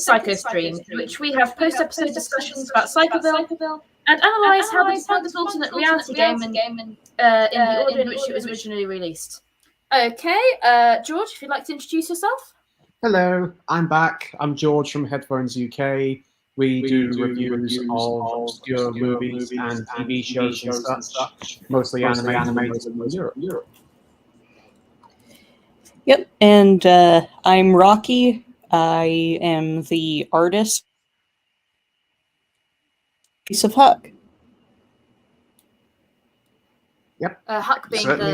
is PsychoStream, in which we have post-episode discussions about Psychoville and analyse how the defunct alternate reality game in the order in which it was originally released. Okay, George, if you'd like to introduce yourself. Hello, I'm back. I'm George from Headphones UK. We do reviews of obscure movies and TV shows and such, mostly animated in Europe. Yep, and I'm Rocky. I am the artist piece of Huck. Yep. Huck being Certainly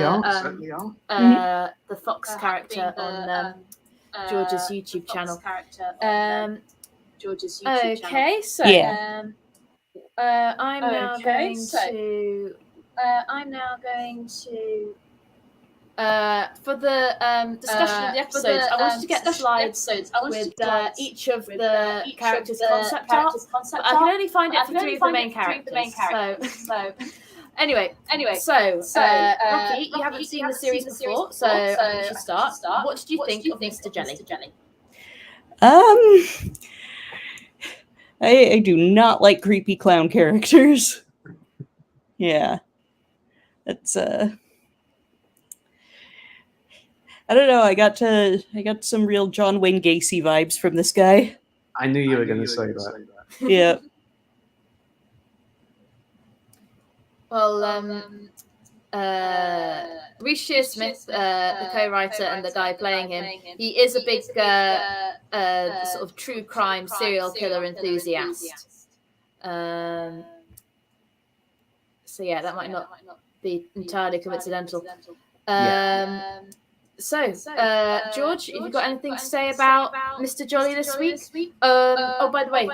the Fox character on George's YouTube channel. Okay, so yeah. I'm now going to for the discussion of the episodes, I wanted to get slides with each of the characters' concept art. But I can only find it for three of the main characters. So anyway, so Rocky, you haven't seen the series before, so I should start. What did you think of Mr. Jelly? I do not like creepy clown characters. Yeah. It's I don't know, I got some real John Wayne Gacy vibes from this guy. I knew you were going to say that. Yeah. Well, Reece Shearsmith, the co-writer and the guy playing him, he is a big sort of true crime serial killer enthusiast. So yeah, that might not be entirely coincidental. So, George, have you got anything to say about Mr. Jolly this week? Oh, by the way,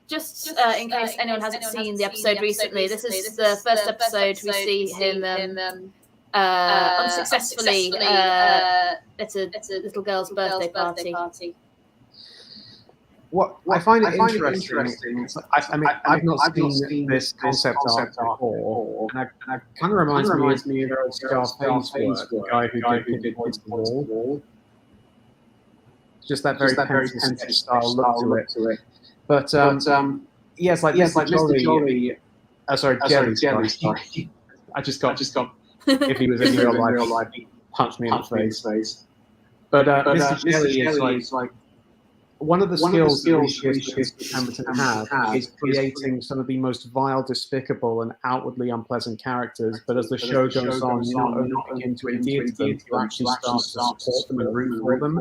just in case anyone hasn't seen the episode recently, this is the first episode we see him unsuccessfully at a little girl's birthday party. What I find it interesting. I mean, I've not seen this concept art before, and it kind of reminds me of Scarface work, the guy who did Points on the Wall. Just that very pensive style look to it. But yes, like Mr. Jolly. Jelly. Sorry. I just got. If he was in real life, he'd punch me in the face. But Mr. Jelly is like. One of the skills that have is creating some of the most vile, despicable, and outwardly unpleasant characters. But as the show goes on, you not only begin to adhere to them, you actually start to support them and root for them.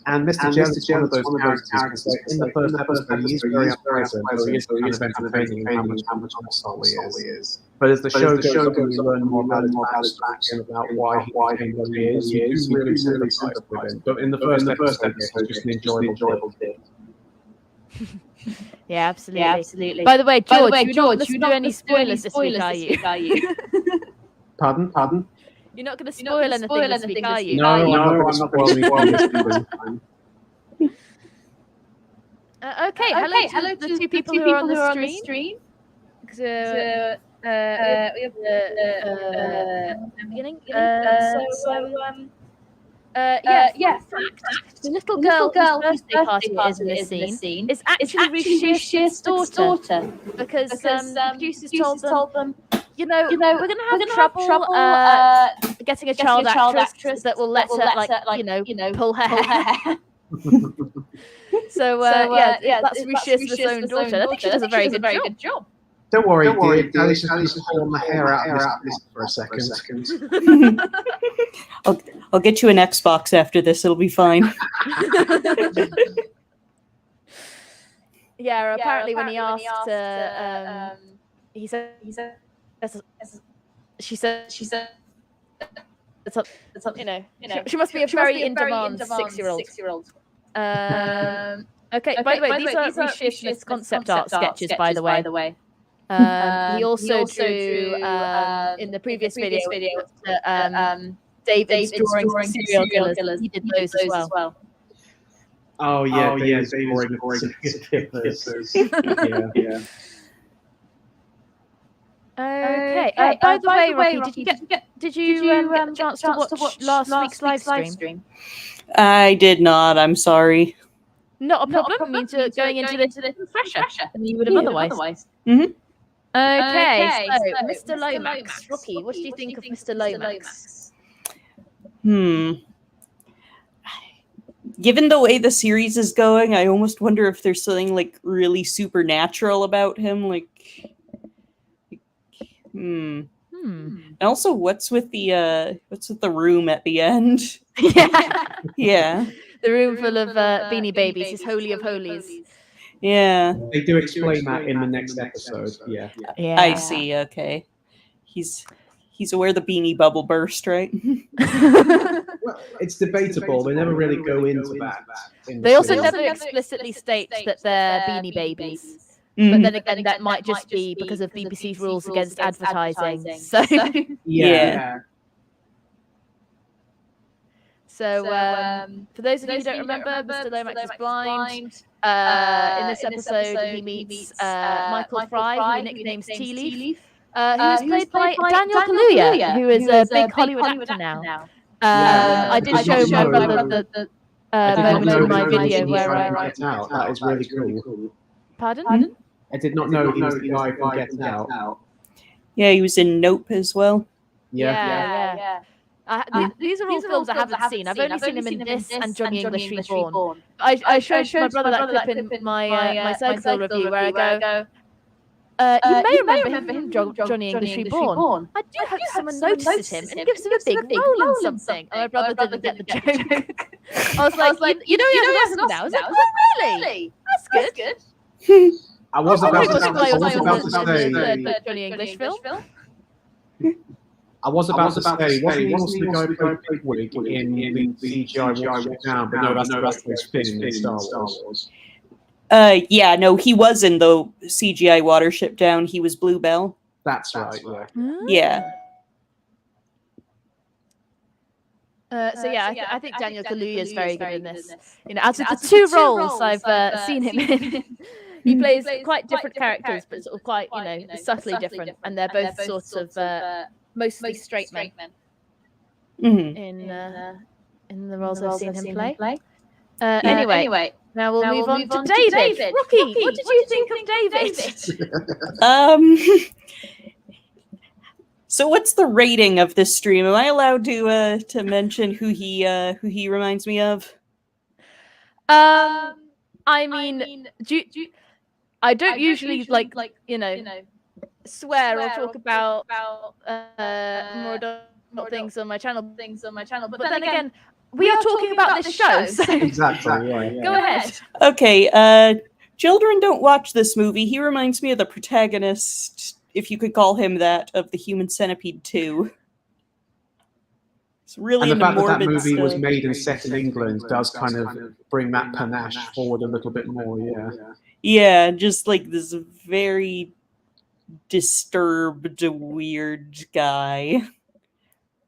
And Mr. Gems is one of those characters. In the first episode, he's very unpleasant, so he is kind of entertaining how much asshole he is. But as the show goes on, you learn more about his backstory and about why he became what he is. You do really sympathize with him. But in the first episode, it's just an enjoyable bit. Yeah, absolutely. By the way, George, you're not going to do any spoilers this week, are you? Pardon? You're not going to spoil anything this week, are you? No, I'm not spoiling anything. Okay, hello to the two people who are on the stream. We have the beginning. The little girl whose birthday party is in this scene is actually Reece Shearsmith's daughter, because the producers told them, we're going to have trouble getting a child actress that will let her, pull her hair. So that's Reece Shearsmith's own daughter. I think she does a very good job. Don't worry, dear. Alice just pull my hair out of this for a second. I'll get you an Xbox after this. It'll be fine. Yeah, apparently when he asked, he said, she said, she must be a very in-demand 6-year-old. Okay, by the way, these are Reece Shearsmith's concept art sketches, by the way. He also drew in the previous video David's drawing serial killers. He did those as well. Oh yeah, David's drawing killers. Yeah. Okay. By the way, Rocky, did you get a chance to watch last week's live stream? I did not. I'm sorry. Not a problem. Means you're going into the fresher than you would have otherwise. Mhm. Okay, so Mr. Lomax, Rocky, what do you think of Mr. Lomax? Given the way the series is going, I almost wonder if there's something like really supernatural about him. And also, what's with the room at the end? Yeah. The room full of Beanie Babies, his holy of holies. Yeah. They do explain that in the next episode. Yeah. I see. Okay. He's aware the beanie bubble burst, right? Well, it's debatable. They never really go into that. They also never explicitly state that they're Beanie Babies. But then again, that might just be because of BBC's rules against advertising. So yeah. So, for those of you who don't remember, Mr. Lomax is blind. In this episode, he meets Michael Fry, who he nicknames Tea Leaf, who is played by Daniel Kaluuya, who is a big Hollywood actor now. I did show my brother the moment in my video where I... That is really cool. Pardon? I did not know he was the guy from Get Out. Yeah, he was in Nope as well. Yeah. These are all films I haven't seen. I've only seen him in this and Johnny English Reborn. I showed my brother that clip in my Psychoville review where I go, you may remember him from Johnny English Reborn. I do hope someone notices him and gives him a big role in something. And my brother didn't get the joke. I was like, you know he has an Oscar now? I was like, oh, really? That's good. I was about to say the Johnny English film. I was about to say, wasn't he also the guy who played Bigwig in the CGI Watership Down? But no, that's his Finn in Star Wars. Yeah, no, he was in the CGI Watership Down. He was Bluebell. That's right. Yeah. I think Daniel Kaluuya is very good in this. You know, out of the two roles I've seen him in, he plays quite different characters, but sort of quite, subtly different, and they're both sorts of mostly straight men in the roles I've seen him play. Anyway, now we'll move on to David. Rocky, what did you think of David? So what's the rating of this stream? Am I allowed to mention who he reminds me of? I mean, I don't usually like swear or talk about more adult things on my channel. But then again, we are talking about this show. So exactly. Yeah. Go ahead. Okay. Children don't watch this movie. He reminds me of the protagonist, if you could call him that, of the Human Centipede 2. It's really and the fact morbid that movie stuff. was made and set in England does kind of bring that panache forward a little bit more. Yeah, just like this very disturbed, weird guy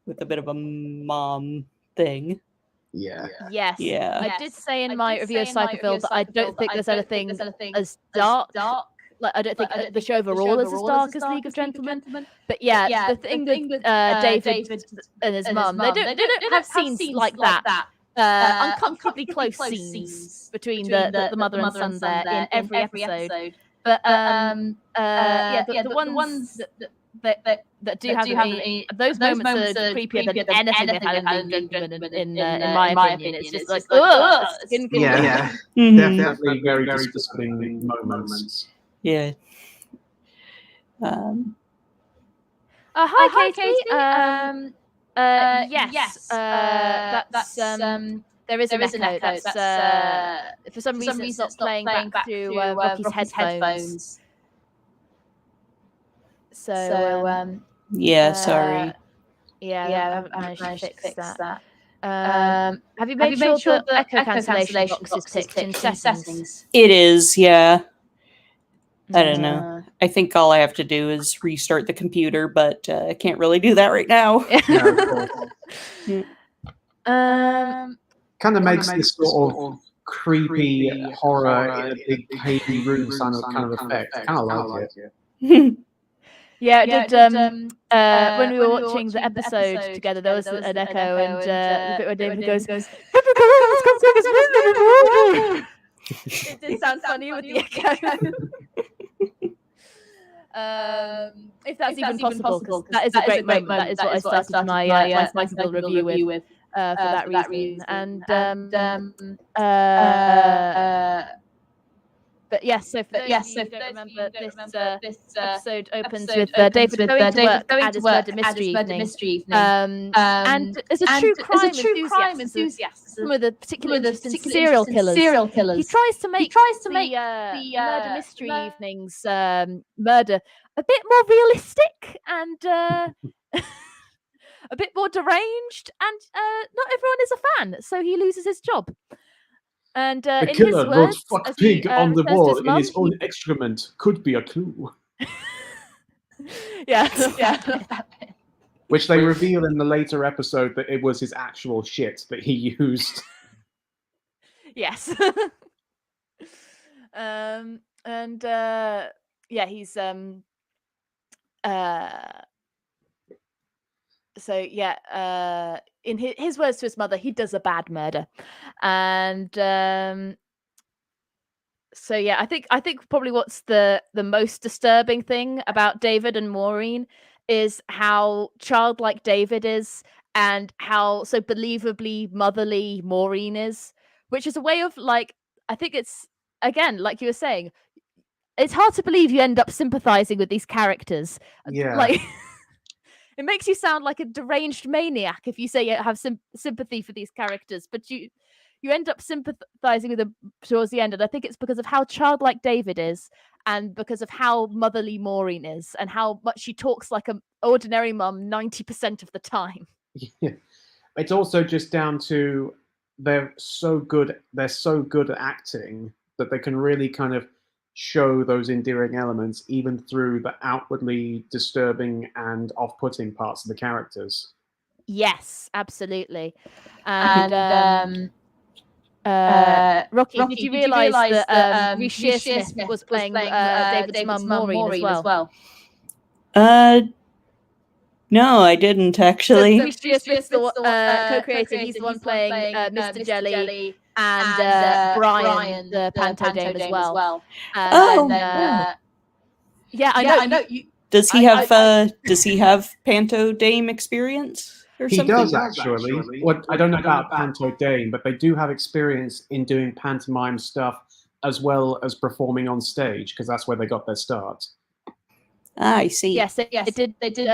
with a bit of a mom thing. Yeah. Yes. Yeah. I did say in my review of Psychoville that I don't think there's anything as dark. Like, I don't think the show overall is as dark as League of Gentlemen. But yeah, the thing with David and his mum, they don't have scenes like that. Uncomfortably close scenes between the mother and son there in every episode. But the ones that do have any, those moments are creepier than anything they've had in League of Gentlemen, in my opinion. It's just like, skin. Yeah. Definitely very disturbing moments. Yeah. Hi, Katie. Yes. That's there is an echo. That's for some reason it's not playing back through Rocky's headphones. So yeah, sorry. Yeah, I haven't managed to fix that. Have you made sure the echo cancellation box is ticked in settings? It is, yeah. I don't know. I think all I have to do is restart the computer, but I can't really do that right now. Kind of makes this sort of creepy horror in a big cavey room kind of effect. Kind of like it. Yeah, it did. When we were watching the episode together, there was an echo, and the bit where David goes, It did sound funny with the echo. If that's even possible, because that is a great moment. That is what I started my Psychoville review with for that reason. And but yes, so for those of you who don't remember, this episode opens with David going to work at his murder mystery evening. And as a true crime enthusiast, with a particular interest in serial killers, he tries to make the murder mystery evening's murder a bit more realistic and a bit more deranged, and not everyone is a fan, so he loses his job. And the in killer his words, wrote "fuck as he, pig" on the returns to wall his in mum, his own excrement. Could be a clue. yeah. Which they reveal in the later episode that it was his actual shit that he used. Yes. He's so yeah, in his words to his mother, he does a bad murder. And so yeah, I think probably what's the most disturbing thing about David and Maureen is how childlike David is and how so believably motherly Maureen is, which is a way of like, I think it's, again, like you were saying, it's hard to believe you end up sympathizing with these characters. Yeah. Like it makes you sound like a deranged maniac if you say you have sympathy for these characters, but you end up sympathizing with them towards the end. And I think it's because of how childlike David is and because of how motherly Maureen is and how much she talks like an ordinary mum 90% of the time. Yeah. It's also just down to they're so good at acting that they can really kind of show those endearing elements even through the outwardly disturbing and off-putting parts of the characters. Yes, absolutely. And Rocky, did you realise that Reece Shearsmith was playing David's mum Maureen as well? No, I didn't actually. So Reece Shearsmith's the co-creator. He's the one playing Mr. Jelly and Brian, the Panto Dame as well. Yeah, I know. Does he have Panto Dame experience or He something? does actually. What I don't know about Panto Dame, but they do have experience in doing pantomime stuff as well as performing on stage because that's where they got their start. I see. Yes, they did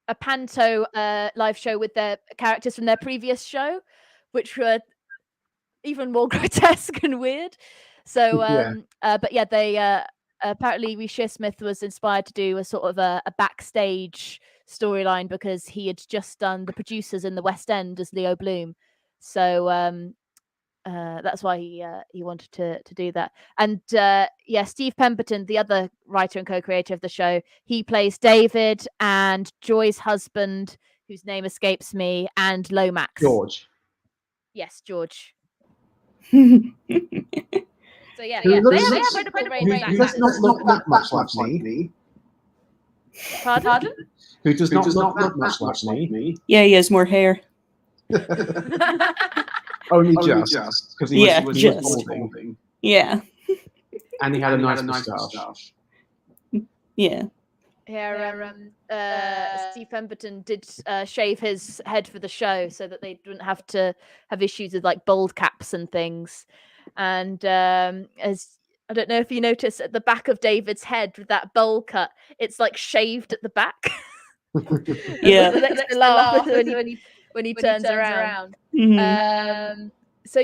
a Panto live show with their characters from their previous show, which were even more grotesque and weird. So, but yeah, they apparently Reece Shearsmith was inspired to do a sort of a backstage storyline because he had just done The Producers in the West End as Leo Bloom. So that's why he wanted to do that. And Steve Pemberton, the other writer and co-creator of the show, he plays David and Joy's husband, whose name escapes me, and Lomax. George. Yes, George. So yeah, they have incredible range. Who does not look that much like me. Pardon? Who does not look that much like me. Yeah, he has more hair. Only just because he was balding. Yeah. And he had a nice moustache. Yeah. Yeah, Steve Pemberton did shave his head for the show so that they wouldn't have to have issues with like bald caps and things. And as I don't know if you notice at the back of David's head with that bowl cut, it's like shaved at the back. Yeah. when he turns around. Mm-hmm. It's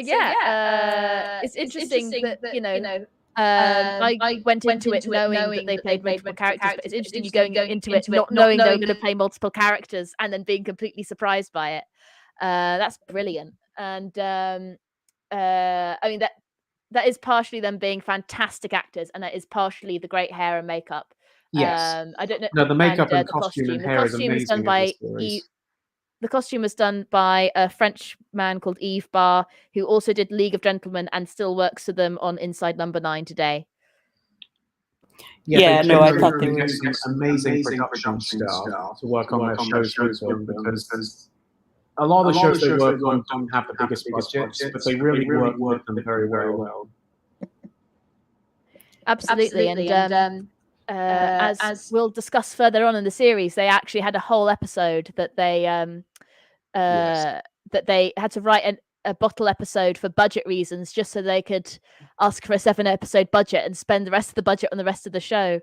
interesting that you know. I went into it knowing that they played multiple characters, but it's interesting you going into it not knowing they were going to play multiple characters and then being completely surprised by it. That's brilliant. And I mean that is partially them being fantastic actors, and that is partially the great hair and makeup. Yes. I don't know. No, the makeup and the costume and hair is amazing. The costume was done by a French man called Yves Barr, who also did League of Gentlemen and still works for them on Inside Number 9 today. I thought they were some amazing production staff to work on their shows with them because a lot of the shows they work on don't have the biggest budgets, but they really work with them very well. Absolutely. And as we'll discuss further on in the series, they actually had a whole episode that they that they had to write a bottle episode for budget reasons, just so they could ask for a 7-episode budget and spend the rest of the budget on the rest of the show.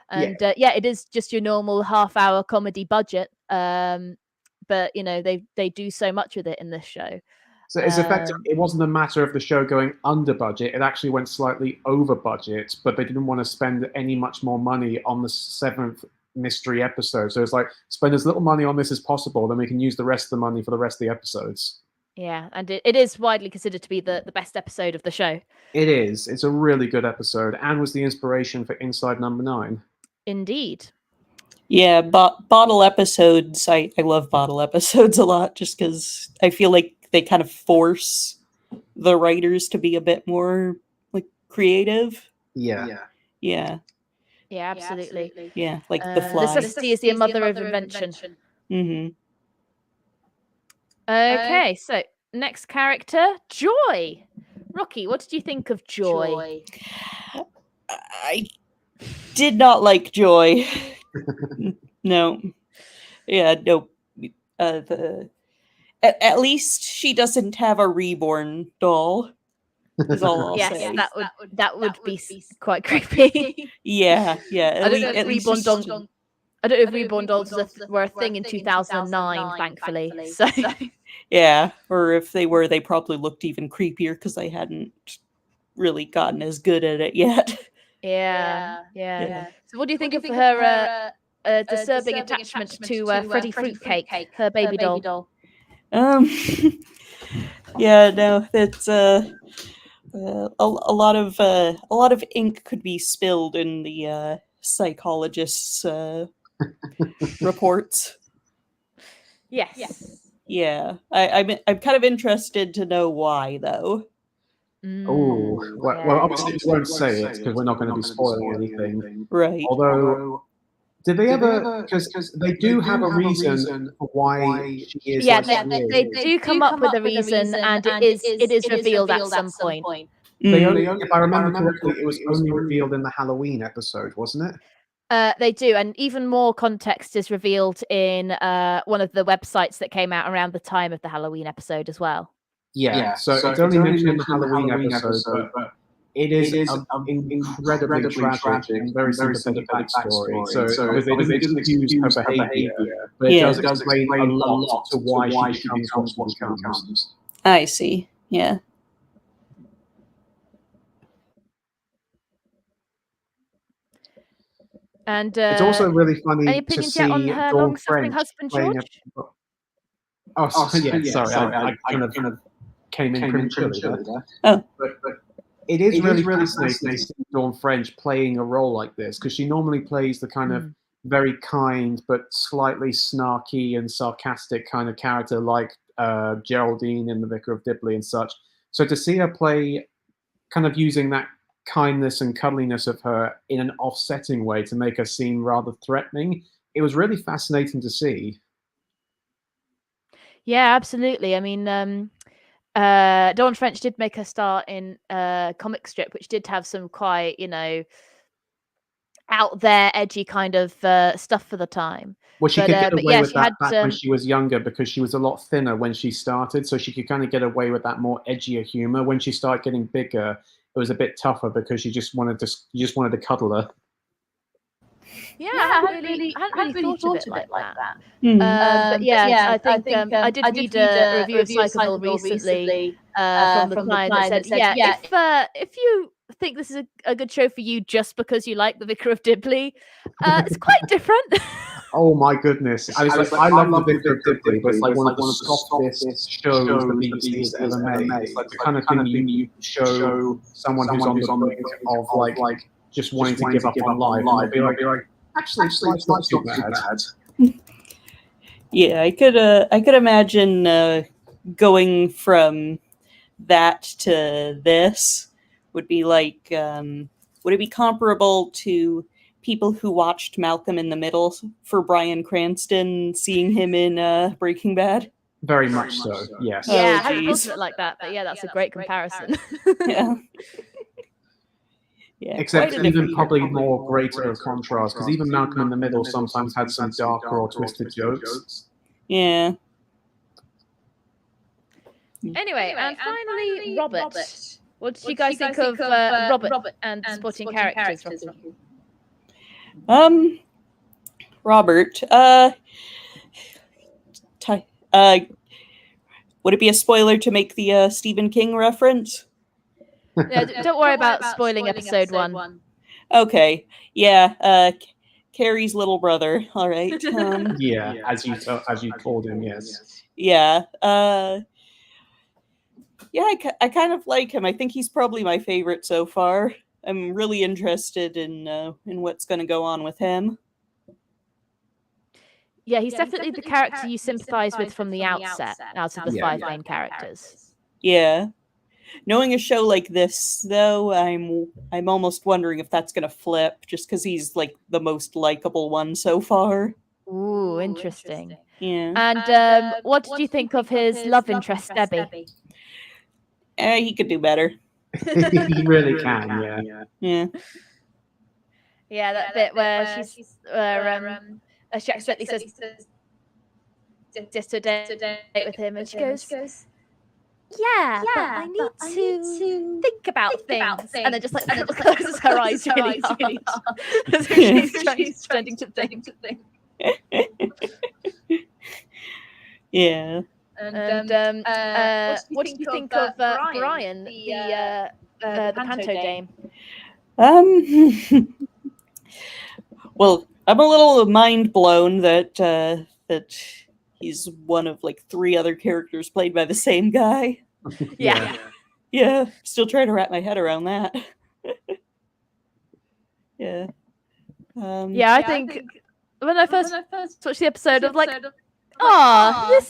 And it is just your normal half-hour comedy budget, but they do so much with it in this show. So it's effective. It wasn't a matter of the show going under budget. It actually went slightly over budget, but they didn't want to spend any much more money on the 7th mystery episode. So it's like, spend as little money on this as possible, then we can use the rest of the money for the rest of the episodes. Yeah, and it is widely considered to be the best episode of the show. It is. It's a really good episode, and was the inspiration for Inside Number 9. Indeed. Yeah, bottle episodes. I love bottle episodes a lot, just because I feel like they kind of force the writers to be a bit more like creative. Yeah, absolutely. Yeah, like The Fly. Necessity is the mother of invention. Mm-hmm. Okay, so next character, Joy. Rocky, what did you think of Joy? I did not like Joy. No. Yeah, no. At least she doesn't have a reborn doll. Is all I'll say. That would be quite creepy. Yeah. I don't know if reborn dolls were a thing in 2009, thankfully. So yeah, or if they were, they probably looked even creepier because they hadn't really gotten as good at it yet. Yeah. So what do you think of her disturbing attachment to Freddy Fruitcake, her baby doll? Yeah, no, that's a lot of ink could be spilled in the psychologist's reports. Yes. Yeah, I'm kind of interested to know why, though. Oh, well, obviously we won't say it because we're not going to be spoiling anything. Right. Although, did they ever? Because they do have a reason for why she is. Yeah, they do come up with a reason, and it is revealed at some point. They only, if I remember correctly, it was only revealed in the Halloween episode, wasn't it? They do, and even more context is revealed in one of the websites that came out around the time of the Halloween episode as well. Yeah, so it's only mentioned in the Halloween episode, but it is an incredibly tragic and very sympathetic backstory. So they didn't excuse her behavior, but it does explain a lot to why she becomes what she becomes. I see, yeah. And it's also really funny any to opinions see yet on her Dawn long-suffering French husband, playing George? Sorry, I kind of came in prematurely there. Oh. But it is really fascinating to see Dawn French playing a role like this, because she normally plays the kind of very kind but slightly snarky and sarcastic kind of character like Geraldine in The Vicar of Dibley and such. So to see her play kind of using that kindness and cuddliness of her in an offsetting way to make her seem rather threatening, it was really fascinating to see. Yeah, absolutely. I mean, Dawn French did make her start in a comic strip, which did have some quite, out there, edgy kind of stuff for the time. Well, she could get away with that back when she was younger, because she was a lot thinner when she started, so she could kind of get away with that more edgier humor. When she started getting bigger, it was a bit tougher because you just wanted to cuddle her. Yeah, I hadn't really thought of it like that. But yeah, I think I did read a review of Psychoville recently from the client that said, if you think this is a good show for you just because you like The Vicar of Dibley, it's quite different. Oh my goodness! I love The Vicar of Dibley, but it's like one of the softest shows the BBC's ever made. It's like the kind of thing you show someone who's on the brink of like just wanting to give up on life. And be like, actually, it's not too bad. Yeah, I could imagine going from that to this would be like, would it be comparable to people who watched Malcolm in the Middle for Bryan Cranston, seeing him in Breaking Bad? Very much so. Yes. Yeah, Oh, I hadn't thought geez. of it like that, but yeah, that's a great comparison. Yeah. Yeah, Except quite a even different- probably more greater of contrast, because even Malcolm in the Middle sometimes had some darker or twisted jokes. Yeah. Anyway, and finally, Robert. What did you guys think of Robert and supporting characters, Rocky? Robert. Would it be a spoiler to make the Stephen King reference? Yeah, don't worry about spoiling episode 1. Okay. Yeah. Carrie's little brother. All right. Yeah, as you called him, yes. Yeah. Yeah, I kind of like him. I think he's probably my favorite so far. I'm really interested in what's going to go on with him. Yeah, he's definitely the character you sympathise with from the outset, out of the 5 main characters. Yeah. Knowing a show like this, though, I'm almost wondering if that's going to flip, just because he's like the most likable one so far. Ooh, interesting. Yeah. And what did you think of his love interest, Debbie? He could do better. He really can, yeah. Yeah. Yeah, that bit where she accidentally says just to date with him, and she goes, yeah, but I need to think about things. And then just closes her eyes really hard. As if she's trying to think. Yeah. And what did you think of Brian, the Panto Dame? Well, I'm a little mind blown that that he's one of like 3 other characters played by the same guy. Yeah. Still trying to wrap my head around that. Yeah. I think when I first watched the episode, I was like,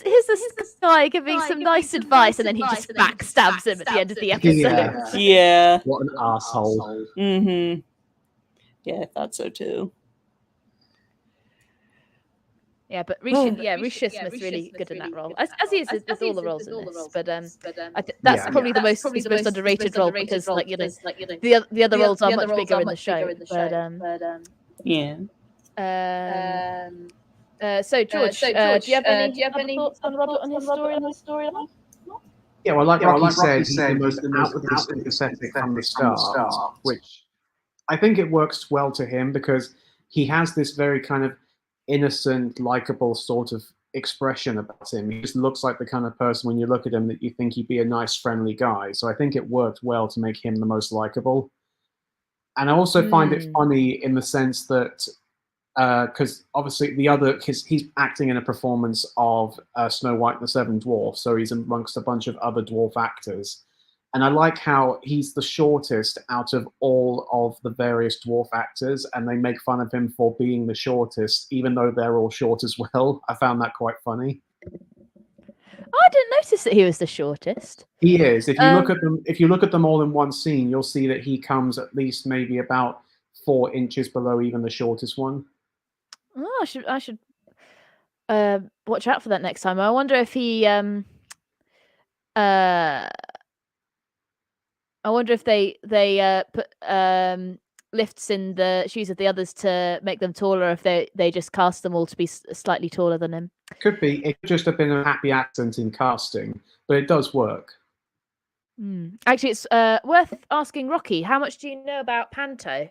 here's this guy giving some nice advice, and then he just backstabs him at the end of the episode. Yeah. What an asshole. Mm-hmm. Yeah, I thought so too. Yeah, but Rishi Smith's really good in that role, as he is with all the roles in this. But that's probably the most underrated role, because the other roles are much bigger in the show. Yeah. So George, do you have any thoughts on Robert and his storyline? Yeah, well, like Rocky said, he's the most outwardly sympathetic from the start, which I think it works well to him, because he has this very kind of innocent, likable sort of expression about him. He just looks like the kind of person, when you look at him, that you think he'd be a nice, friendly guy. So I think it worked well to make him the most likable. And I also find it funny in the sense that, because obviously he's acting in a performance of Snow White and the Seven Dwarfs, so he's amongst a bunch of other dwarf actors. And I like how he's the shortest out of all of the various dwarf actors, and they make fun of him for being the shortest, even though they're all short as well. I found that quite funny. Oh, I didn't notice that he was the shortest. He is. If you look at them all in one scene, you'll see that he comes at least maybe about 4 inches below even the shortest one. Oh, I should watch out for that next time. I wonder if he I wonder if they put lifts in the shoes of the others to make them taller, or if they just cast them all to be slightly taller than him. Could be. It could just have been a happy accident in casting, but it does work. Actually, it's worth asking Rocky, how much do you know about Panto?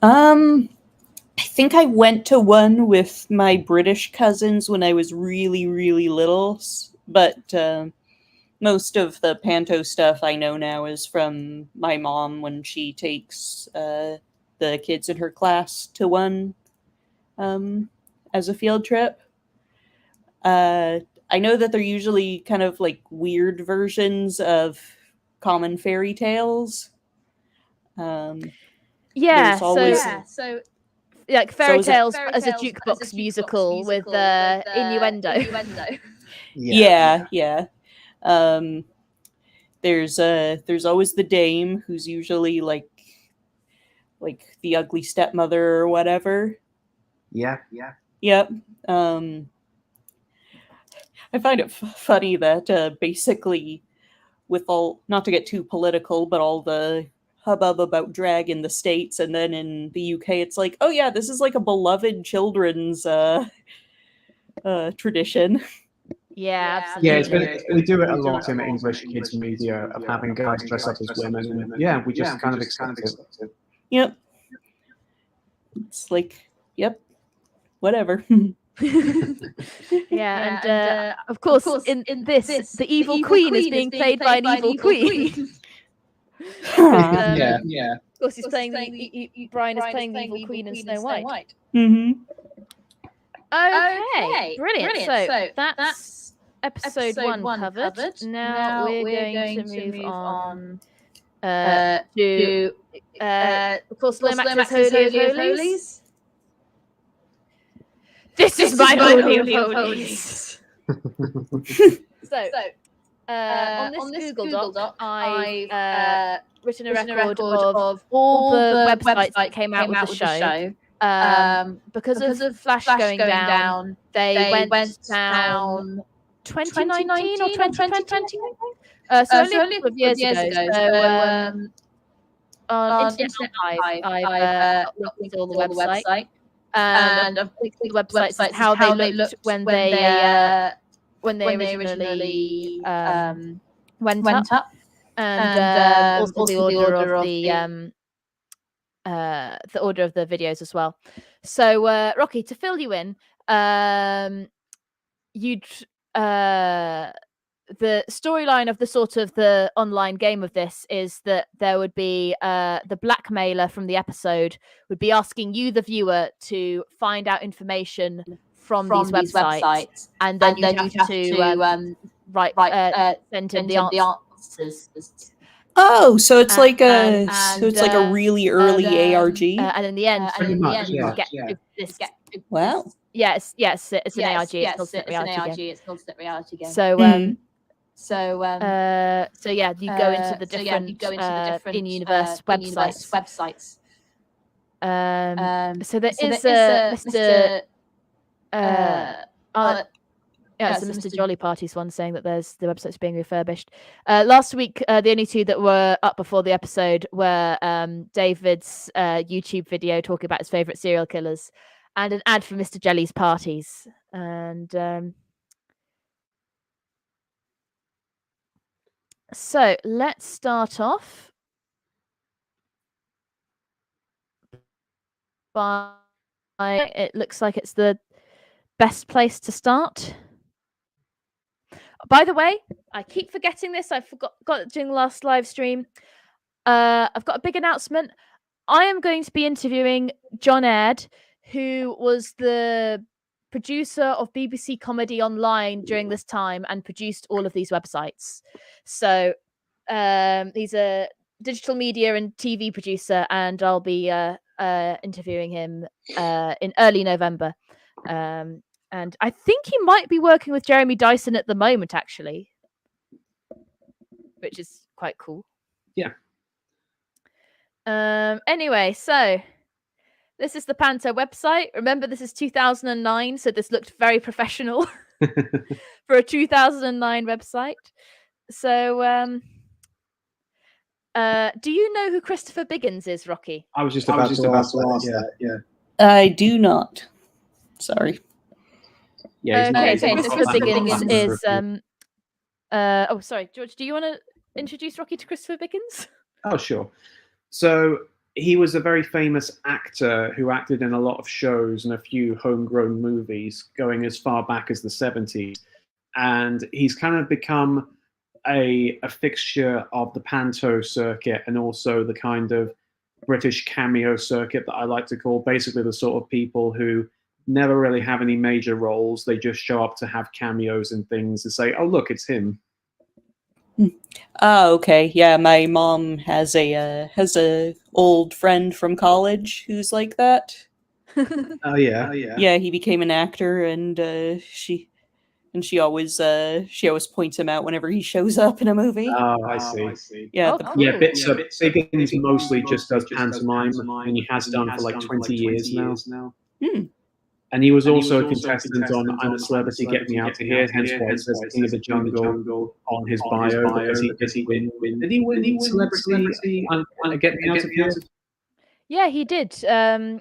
I think I went to one with my British cousins when I was really, really little, but most of the Panto stuff I know now is from my mom when she takes the kids in her class to one as a field trip. I know that they're usually kind of like weird versions of common fairy tales. So like fairy tales as a jukebox musical with innuendo. Yeah. There's always the dame, who's usually like the ugly stepmother or whatever. Yeah. Yep. I find it funny that basically, with all, not to get too political, but all the hubbub about drag in the States, and then in the UK, it's like, oh yeah, this is like a beloved children's tradition. Yeah, absolutely. Yeah, we do it a lot in the English kids media of having guys dress up as women, and yeah, we just kind of accept it. Yep. It's like, yep, whatever. Yeah, and of course, in this, the evil queen is being played by an evil queen. Yeah. Of course, he's playing Brian is playing the evil queen in Snow White. Mm-hmm. Okay, brilliant. So that's episode one covered. Now we're going to move on to, of course, Lomax's Holy of Holies. This is my Holy of Holies. So, on this Google Doc, I've written a record of all the websites that came out with the show. Because of Flash going down, they went down 2019 or 2020. So only a couple of years ago. So on Internet Archive, I've linked all the website. And I've linked the websites and how they looked when they originally went up, and also the order of the videos as well. So Rocky, to fill you in, the storyline of the sort of the online game of this is that there would be the blackmailer from the episode would be asking you, the viewer, to find out information from these websites, and then you have to send him the answers. Oh, so it's like a really early ARG. And in the end, you get this. Wow. Yes, it's an ARG. It's called Split Reality Game. So yeah, you go into the different in-universe websites. So there is a Mr. It's a Mr. Jolly Party's one saying that the website's being refurbished. Last week, the only two that were up before the episode were David's YouTube video talking about his favourite serial killers, and an ad for Mr. Jelly's parties. And so let's start off by, it looks like it's the best place to start. By the way, I keep forgetting this. I forgot during the last live stream. I've got a big announcement. I am going to be interviewing John Aird, who was the producer of BBC Comedy Online during this time and produced all of these websites. So he's a digital media and TV producer, and I'll be interviewing him in early November. And I think he might be working with Jeremy Dyson at the moment, actually, which is quite cool. Yeah. Anyway, so this is the Panto website. Remember, this is 2009, so this looked very professional for a 2009 website. So, do you know who Christopher Biggins is, Rocky? I was just about to ask that. Yeah. I do not. Sorry. Yeah. Okay, so Christopher Biggins is oh, sorry, George. Do you want to introduce Rocky to Christopher Biggins? Oh, sure. So he was a very famous actor who acted in a lot of shows and a few homegrown movies going as far back as the 70s. And he's kind of become a fixture of the Panto circuit and also the kind of British cameo circuit that I like to call, basically the sort of people who never really have any major roles. They just show up to have cameos and things and say, oh, look, it's him. Oh, okay. Yeah, my mom has a old friend from college who's like that. Oh yeah. Yeah, he became an actor, and she always points him out whenever he shows up in a movie. Oh, I see. Yeah, Biggins mostly just does pantomime, and he has done for like 20 years now. And he was also a contestant on I'm a Celebrity, Get Me Out of Here, hence why it says King of the Jungle on his bio, because he did win. Did he win Celebrity Get Me Out of Here? Yeah, he did. I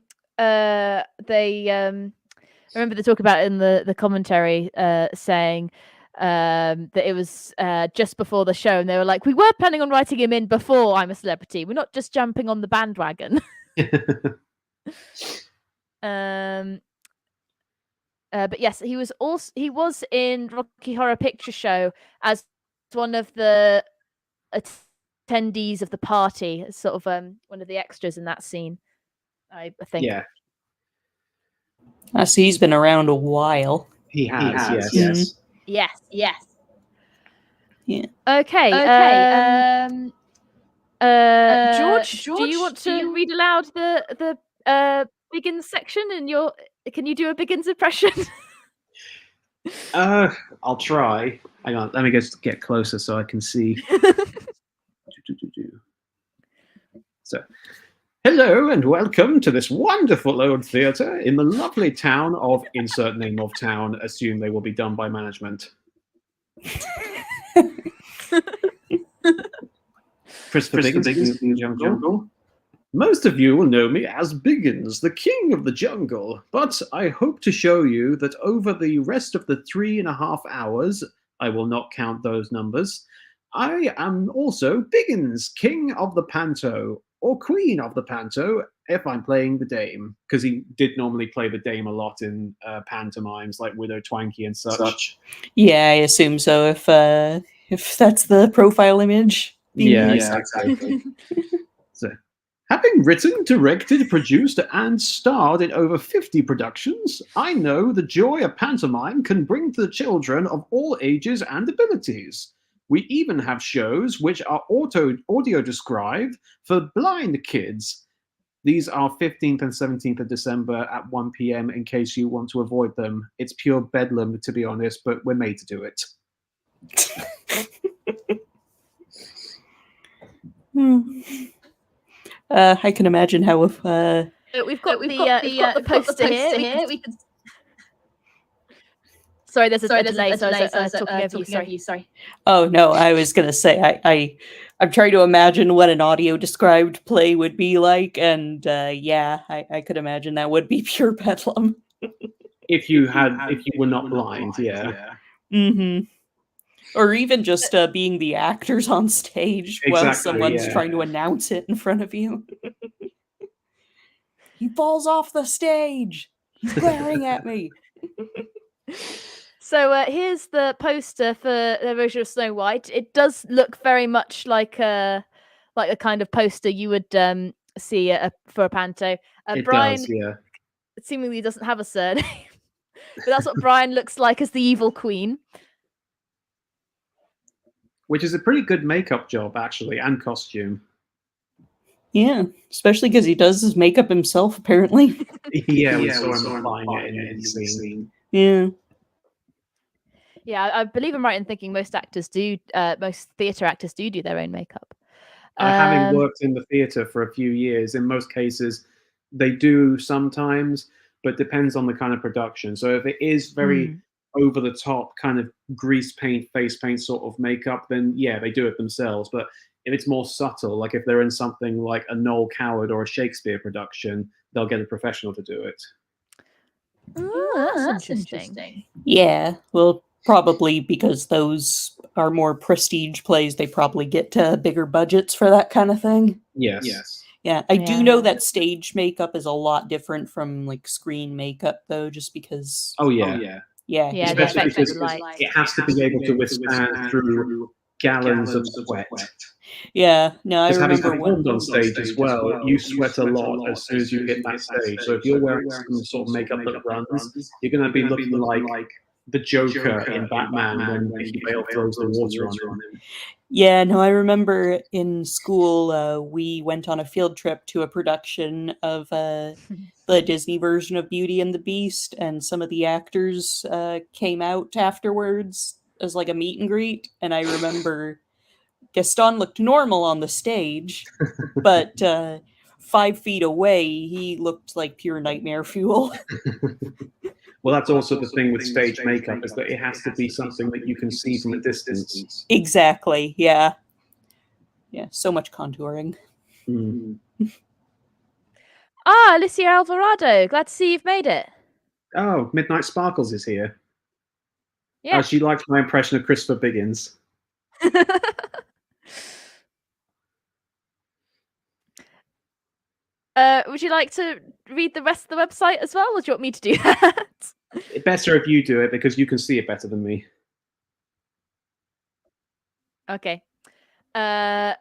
remember they talk about it in the commentary, saying that it was just before the show, and they were like, we were planning on writing him in before I'm a Celebrity. We're not just jumping on the bandwagon. But yes, he was in Rocky Horror Picture Show as one of the attendees of the party, sort of one of the extras in that scene. I think. Yeah. I see he's been around a while. He has. Yes. Yeah. Okay. George, do you want to read aloud the Biggins section? And can you do a Biggins impression? I'll try. Hang on, let me just get closer so I can see. So, hello and welcome to this wonderful old theatre in the lovely town of insert name of town. Assume they will be done by management. Christopher Biggins in the jungle. Most of you will know me as Biggins, the king of the jungle, but I hope to show you that over the rest of the 3.5 hours, I will not count those numbers, I am also Biggins, king of the Panto, or queen of the Panto, if I'm playing the dame, because he did normally play the dame a lot in pantomimes like Widow Twanky and such. Yeah, I assume so. If that's the profile image. Yeah, exactly. So, having written, directed, produced, and starred in over 50 productions, I know the joy a pantomime can bring to the children of all ages and abilities. We even have shows which are audio described for blind kids. These are 15th and 17th of December at 1 p.m. in case you want to avoid them. It's pure bedlam, to be honest, but we're made to do it. I can imagine how if we've got the poster here. We can... Sorry, there's a delay. So I was talking over you. Sorry. Oh no, I was gonna say I'm trying to imagine what an audio described play would be like, and yeah, I could imagine that would be pure bedlam. If you were not blind, yeah. Mm-hmm. Or even just being the actors on stage while someone's trying to announce it in front of you. He falls off the stage. He's glaring at me. So here's the poster for the version of Snow White. It does look very much like a kind of poster you would see for a panto. Brian does, yeah. Seemingly doesn't have a surname, but that's what Brian looks like as the evil queen. Which is a pretty good makeup job, actually, and costume. Yeah, especially because he does his makeup himself, apparently. Yeah, we saw him applying it in the scene. Yeah. Yeah, I believe I'm right in thinking most theatre actors do their own makeup. Having worked in the theatre for a few years, in most cases, they do sometimes, but depends on the kind of production. So if it is very over the top kind of grease paint, face paint sort of makeup, then yeah, they do it themselves. But if it's more subtle, like if they're in something like a Noel Coward or a Shakespeare production, they'll get a professional to do it. Oh, that's interesting. Yeah, well, probably because those are more prestige plays, they probably get bigger budgets for that kind of thing. Yes. Yeah, I do know that stage makeup is a lot different from like screen makeup, though, just because. Oh yeah. Yeah, especially because it has to be able to withstand through gallons of sweat. Yeah, no, I remember having performed on stage as well, you sweat a lot as soon as you hit that stage. So if you're wearing some sort of makeup that runs, you're going to be looking like the Joker in Batman when Vicky Bale throws the water on him. Yeah, no, I remember in school we went on a field trip to a production of the Disney version of Beauty and the Beast, and some of the actors came out afterwards as like a meet and greet, and I remember Gaston looked normal on the stage, but 5 feet away, he looked like pure nightmare fuel. Well, that's also the thing with stage makeup, is that it has to be something that you can see from a distance. Exactly, yeah. Yeah, so much contouring. Ah, Alicia Alvarado. Glad to see you've made it. Oh, Midnight Sparkles is here. Yeah. Oh, she liked my impression of Christopher Biggins. Would you like to read the rest of the website as well, or do you want me to do that? It's better if you do it, because you can see it better than me. Okay. Yeah,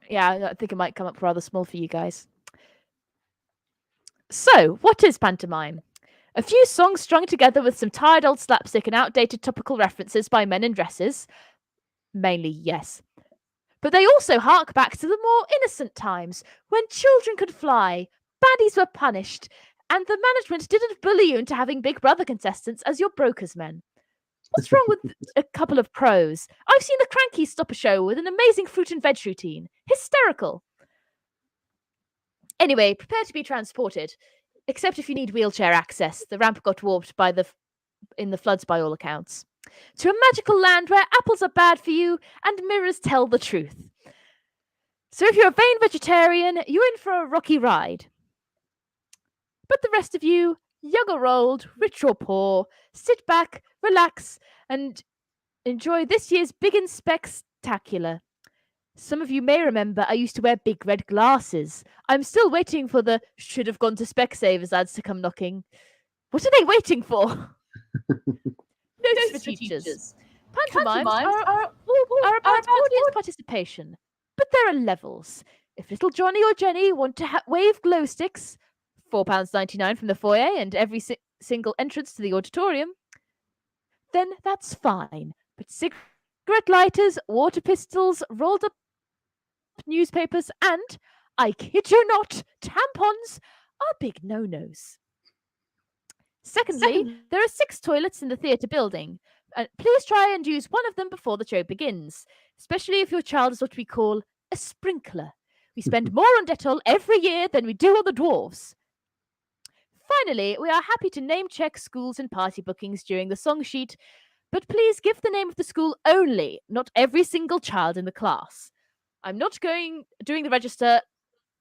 I think it might come up rather small for you guys. So, what is pantomime? A few songs strung together with some tired old slapstick and outdated topical references by men in dresses. Mainly, yes. But they also hark back to the more innocent times when children could fly, baddies were punished, and the management didn't bully you into having Big Brother contestants as your brokers men. What's wrong with a couple of pros? I've seen the Crankies stop a show with an amazing fruit and veg routine. Hysterical. Anyway, prepare to be transported. Except if you need wheelchair access. The ramp got warped in the floods by all accounts. To a magical land where apples are bad for you and mirrors tell the truth. So if you're a vain vegetarian, you're in for a rocky ride. But the rest of you, young or old, rich or poor, sit back, relax, and enjoy this year's Biggins Spectacular. Some of you may remember I used to wear big red glasses. I'm still waiting for the should have gone to Specsavers ads to come knocking. What are they waiting for? Notes for teachers. Pantomimes are about audience participation, but there are levels. If little Johnny or Jenny want to wave glow sticks, £4.99 from the foyer and every single entrance to the auditorium, then that's fine. But cigarette lighters, water pistols, rolled up newspapers, and, I kid you not, tampons are big no-nos. Secondly, there are 6 toilets in the theatre building. Please try and use one of them before the show begins, especially if your child is what we call a sprinkler. We spend more on Dettol every year than we do on the dwarves. Finally, we are happy to name-check schools and party bookings during the song sheet, but please give the name of the school only, not every single child in the class. I'm not doing the register,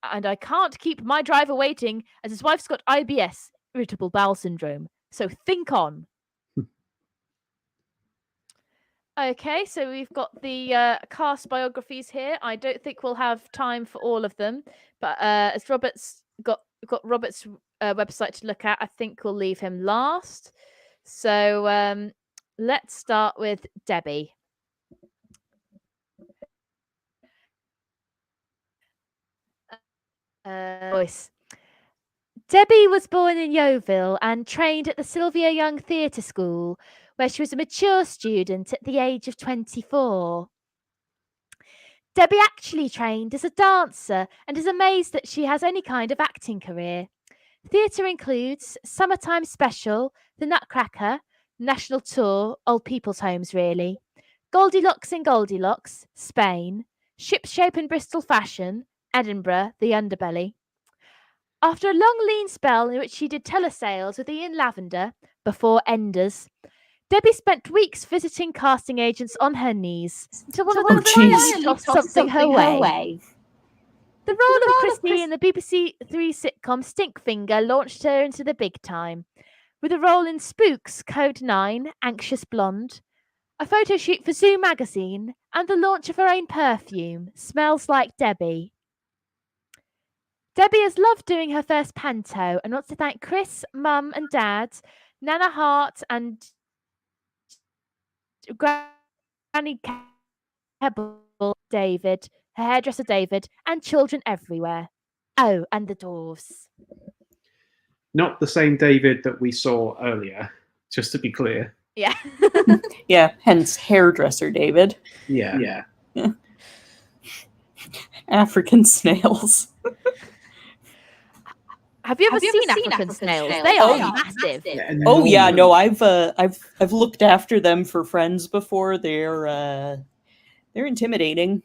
and I can't keep my driver waiting as his wife's got IBS, irritable bowel syndrome. So think on. Okay, so we've got the cast biographies here. I don't think we'll have time for all of them, but as Robert's got Robert's website to look at, I think we'll leave him last. So let's start with Debbie. Voice. Debbie was born in Yeovil and trained at the Sylvia Young Theatre School, where she was a mature student at the age of 24. Debbie actually trained as a dancer and is amazed that she has any kind of acting career. Theatre includes Summertime Special, The Nutcracker, National Tour, Old People's Homes really, Goldilocks in Goldilocks, Spain, Shipshape in Bristol Fashion, Edinburgh, The Underbelly. After a long lean spell in which she did telesales with Ian Lavender, before Enders, Debbie spent weeks visiting casting agents on her knees until one of them finally tossed something her way. The role of Christy in the BBC Three sitcom Stinkfinger launched her into the big time, with a role in Spooks, Code 9, Anxious Blonde, a photo shoot for Zoo magazine, and the launch of her own perfume, Smells Like Debbie. Debbie has loved doing her first panto and wants to thank Chris, Mum and Dad, Nana Hart and Granny Kebble, David, her hairdresser David, and children everywhere. Oh, and the dwarves. Not the same David that we saw earlier, just to be clear. Yeah. Yeah, hence hairdresser David. Yeah. African snails. Have you ever seen African snails? They are massive. Oh yeah, no, I've looked after them for friends before. They're intimidating.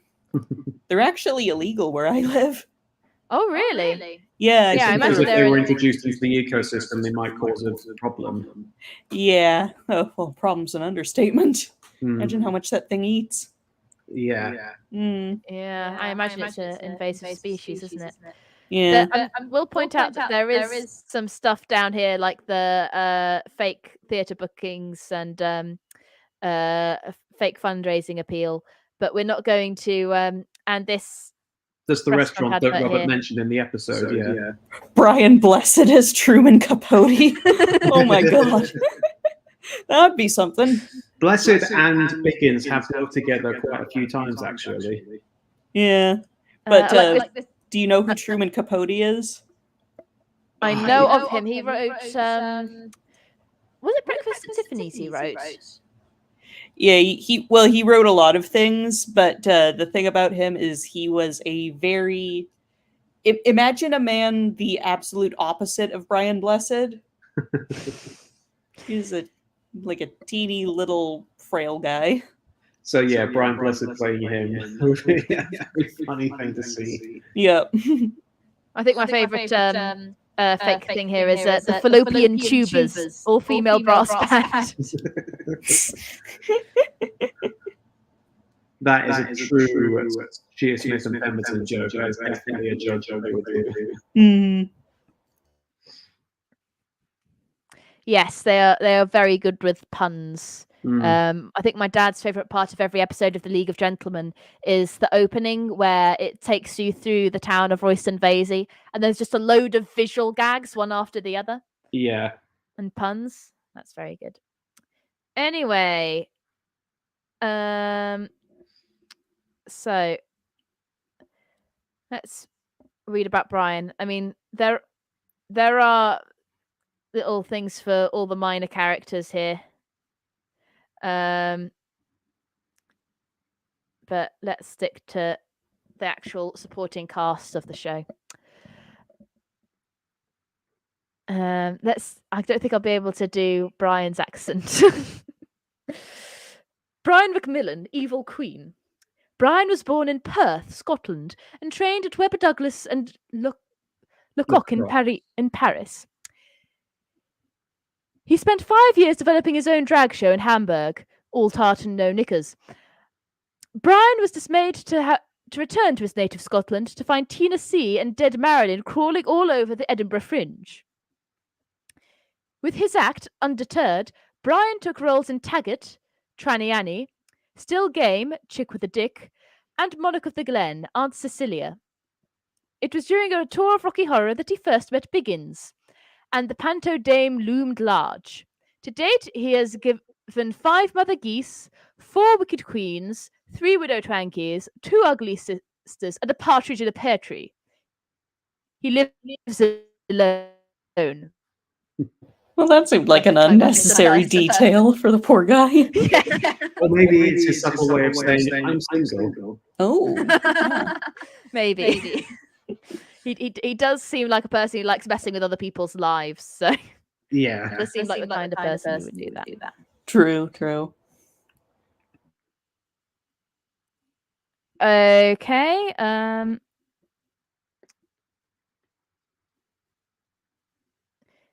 They're actually illegal where I live. Oh, really? Yeah, Yeah, I Because imagine if they were introduced into the ecosystem, they might cause a problem. Yeah. Oh, well, problem's an understatement. Hmm. Imagine how much that thing eats. Yeah. Mm. Yeah, I imagine it's an invasive species, isn't it? Yeah. We'll point out that there is some stuff down here, like the fake theatre bookings and fake fundraising appeal, but we're not going to. And this. That's the restaurant that Robert here. mentioned in the episode, yeah. Brian Blessed as Truman Capote. Oh my god. That'd be something. Blessed and Biggins have worked together quite a few times, actually. Yeah. But like do you know who Truman Capote is? I know of him. He wrote. Was it Breakfast at Tiffany's? He wrote. Yeah, he wrote a lot of things, but the thing about him is he was a very imagine a man the absolute opposite of Brian Blessed. He's like a teeny little frail guy. So yeah, Brian Blessed playing him would be a very funny thing to see. Yep. I think my favourite fake thing here is the fallopian tubers, all-female brass band. That is a true Chia Smith and Pemberton joke. That is definitely a joke they would do. Mm. Yes, they are very good with puns. I think my dad's favourite part of every episode of The League of Gentlemen is the opening where it takes you through the town of Royston Vasey, and there's just a load of visual gags, one after the other. Yeah. And puns. That's very good. Anyway, so let's read about Brian. I mean, there are little things for all the minor characters here. But let's stick to the actual supporting cast of the show. I don't think I'll be able to do Brian's accent. Brian Macmillan, Evil Queen. Brian was born in Perth, Scotland, and trained at Webber Douglas and Lecoq in Paris. He spent 5 years developing his own drag show in Hamburg, all tartan, no knickers. Brian was dismayed to return to his native Scotland to find Tina C and Dead Marilyn crawling all over the Edinburgh Fringe. With his act undeterred, Brian took roles in Taggart, Tranny Annie, Still Game, Chick with a Dick, and Monarch of the Glen, Aunt Cecilia. It was during a tour of Rocky Horror that he first met Biggins, and the Panto Dame loomed large. To date, he has given 5 Mother Geese, 4 Wicked Queens, 3 Widow Twankies, 2 Ugly Sisters, and a partridge in a pear tree. He lives alone. Well, that seemed like an unnecessary detail for the poor guy. Or maybe it's his subtle way of saying, I'm single. Oh. Maybe. He does seem like a person who likes messing with other people's lives. So yeah, does seem like the kind of person who would do that. True. Okay.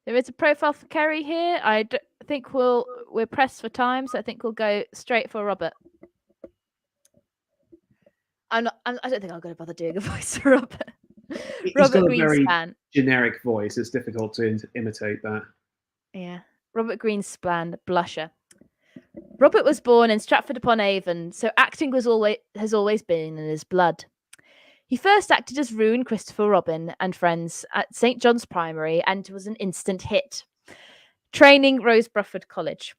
There is a profile for Kerry here. I think we're pressed for time, so I think we'll go straight for Robert. I don't think I'm going to bother doing a voice for Robert. He's got a very generic voice. It's difficult to imitate that. Yeah. Robert Greenspan, blusher. Robert was born in Stratford-upon-Avon, so acting has always been in his blood. He first acted as Rue in Christopher Robin and Friends at St. John's Primary and was an instant hit. Training, Rose Bruford College.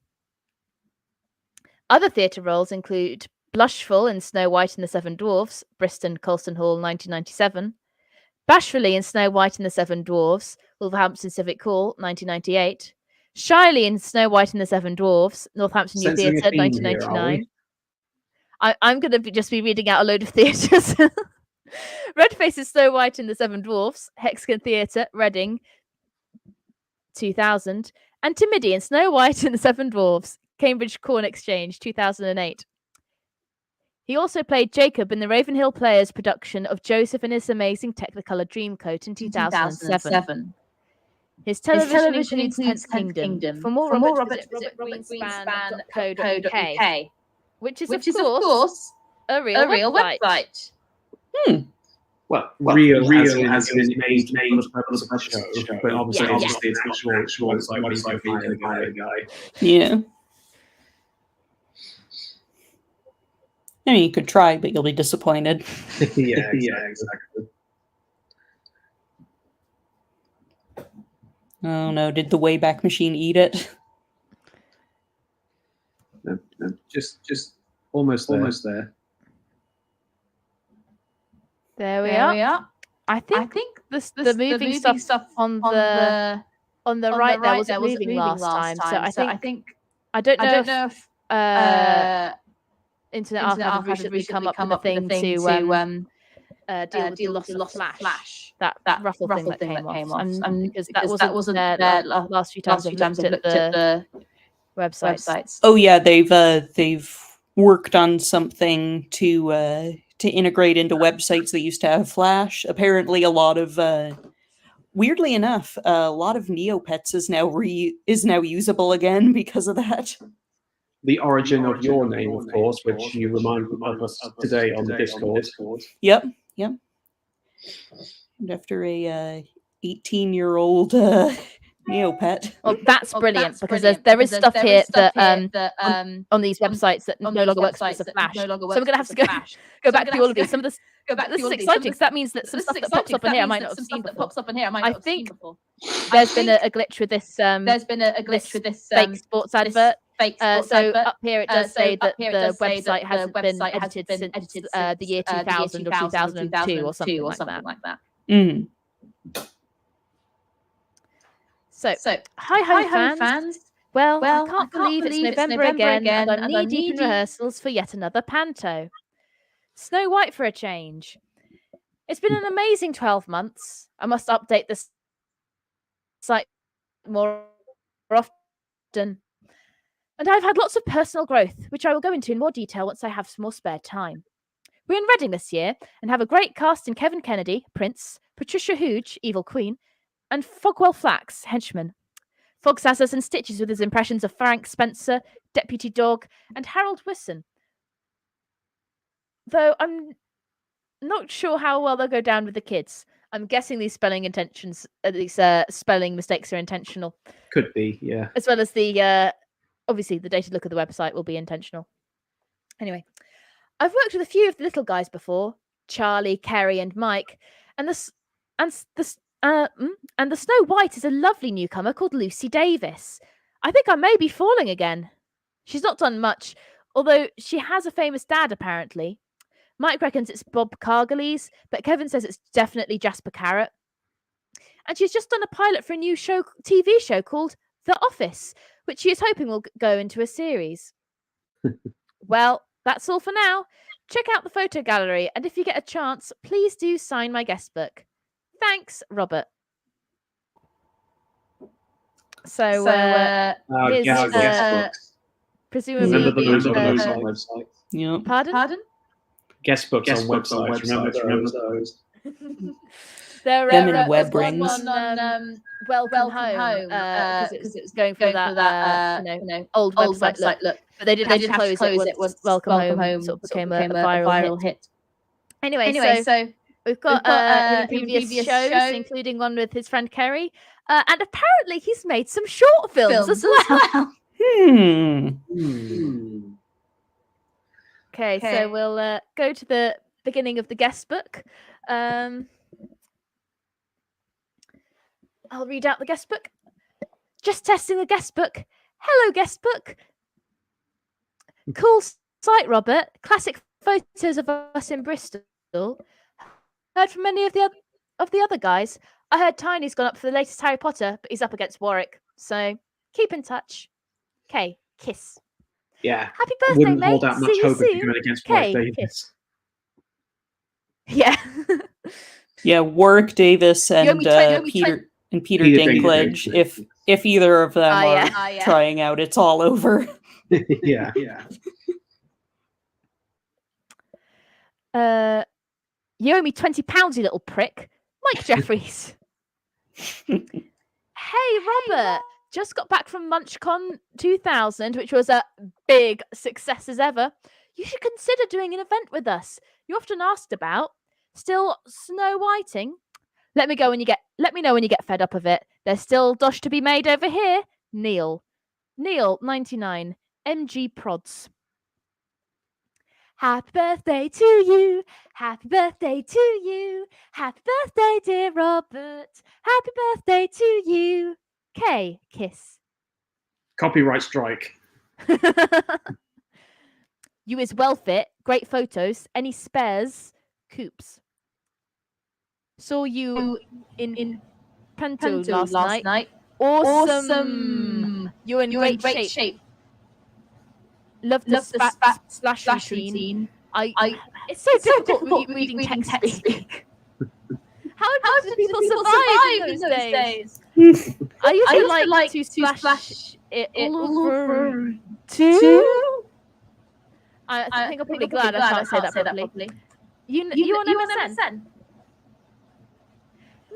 Other theatre roles include Blushful in Snow White and the Seven Dwarfs, Bristol Colston Hall, 1997. Bashfully in Snow White and the Seven Dwarfs, Wolverhampton Civic Hall, 1998. Shyly in Snow White and the Seven Dwarfs, Northampton New Theatre, 1999. I'm going to just be reading out a load of theatres. Redface in Snow White and the Seven Dwarfs, Hexagon Theatre, Reading, 2000. And Timiddy in Snow White and the Seven Dwarfs, Cambridge Corn Exchange, 2008. He also played Jacob in the Ravenhill Players production of Joseph and His Amazing Technicolor Dreamcoat in 2007. His television includes Tenth Kingdom. For more, Robert, visit robertgreenspan.co.uk, which is, of course, a real website. Well, real as in made for the purpose of the show, but obviously it's an actual website where you can hire the guy. Yeah. I mean, you could try, but you'll be disappointed. Yeah, exactly. Oh no, did the Wayback Machine eat it? No, just almost there. There we are. I think the moving stuff on the right there wasn't moving last time. So I think I don't know if Internet Archive have recently come up with a thing to deal with the loss of Flash, that ruffle thing that came off, and because that wasn't there last few times I've looked at the websites. Oh yeah, they've worked on something to integrate into websites that used to have Flash. Apparently, a lot of weirdly enough, a lot of Neopets is now usable again because of that. The origin of your name, of course, which you remind us today on the Discord. Yep. And after a 18-year-old Neopet. Oh, that's brilliant because there is stuff here that on these websites that no longer works because of Flash. So we're going to have to go back through all of these. Some of this is exciting because that means that some stuff that pops up in here I might not have seen before. I think there's been a glitch with this. Fake sports advert. So up here it does say that the website hasn't been edited since the year 2000 or 2002 or something like that. Mm. So hi fans. Well, I can't believe it's November again, and I'm knee-deep in rehearsals for yet another panto. Snow White for a change. It's been an amazing 12 months. I must update this site more often. And I've had lots of personal growth, which I will go into in more detail once I have some more spare time. We're in Reading this year and have a great cast in Kevin Kennedy, Prince, Patricia Hooge, Evil Queen, and Fogwell Flax, henchman. Fog sass us in stitches with his impressions of Frank Spencer, Deputy Dog, and Harold Wisson. Though I'm not sure how well they'll go down with the kids. I'm guessing these spelling mistakes are intentional. Could be, yeah. As well as the obviously the dated look of the website will be intentional. Anyway, I've worked with a few of the little guys before, Charlie, Kerry, and Mike, and the Snow White is a lovely newcomer called Lucy Davis. I think I may be falling again. She's not done much, although she has a famous dad apparently. Mike reckons it's Bob Cargillies, but Kevin says it's definitely Jasper Carrot. And she's just done a pilot for a new TV show called The Office, which she is hoping will go into a series. Well, that's all for now. Check out the photo gallery, and if you get a chance, please do sign my guest book. Thanks, Robert. So, presumably remember those on websites. Yeah. Pardon? Guest books on websites. Remember those. There are web rings. On Welcome Home because it was going for that old website look. But they didn't close it. It was Welcome Home sort of became a viral hit. Anyway, so we've got previous shows, including one with his friend Kerry, and apparently he's made some short films as well. Okay, so we'll go to the beginning of the guest book. I'll read out the guest book. Just testing the guest book. Hello, guest book. Cool site, Robert. Classic photos of us in Bristol. Heard from many of the other guys. I heard Tiny's gone up for the latest Harry Potter, but he's up against Warwick. So keep in touch. Okay, kiss. Yeah. Happy birthday, Wouldn't mate. hold out much See you hope if soon. you're going against Warwick Davis. Yeah. Yeah, Warwick Davis and Peter Dinklage. If either of them are trying out, it's all over. Yeah. You owe me £20, you little prick. Mike Jeffries. Hey, Robert. Just got back from MunchCon 2000, which was a big success as ever. You should consider doing an event with us. You're often asked about. Still snow whiting? Let me know when you get fed up of it. There's still dosh to be made over here. Neil, 99, MG Prods. Happy birthday to you. Happy birthday to you. Happy birthday, dear Robert. Happy birthday to you. K, kiss. Copyright strike. You is well fit. Great photos. Any spares? Coops. Saw you in Panto last night. Awesome. You're in great shape. Love the splash routine. It's so difficult reading text speak. How did people survive in those days? I used to like to splash it over too. I think I'm probably glad I can't say that properly. You on MSN?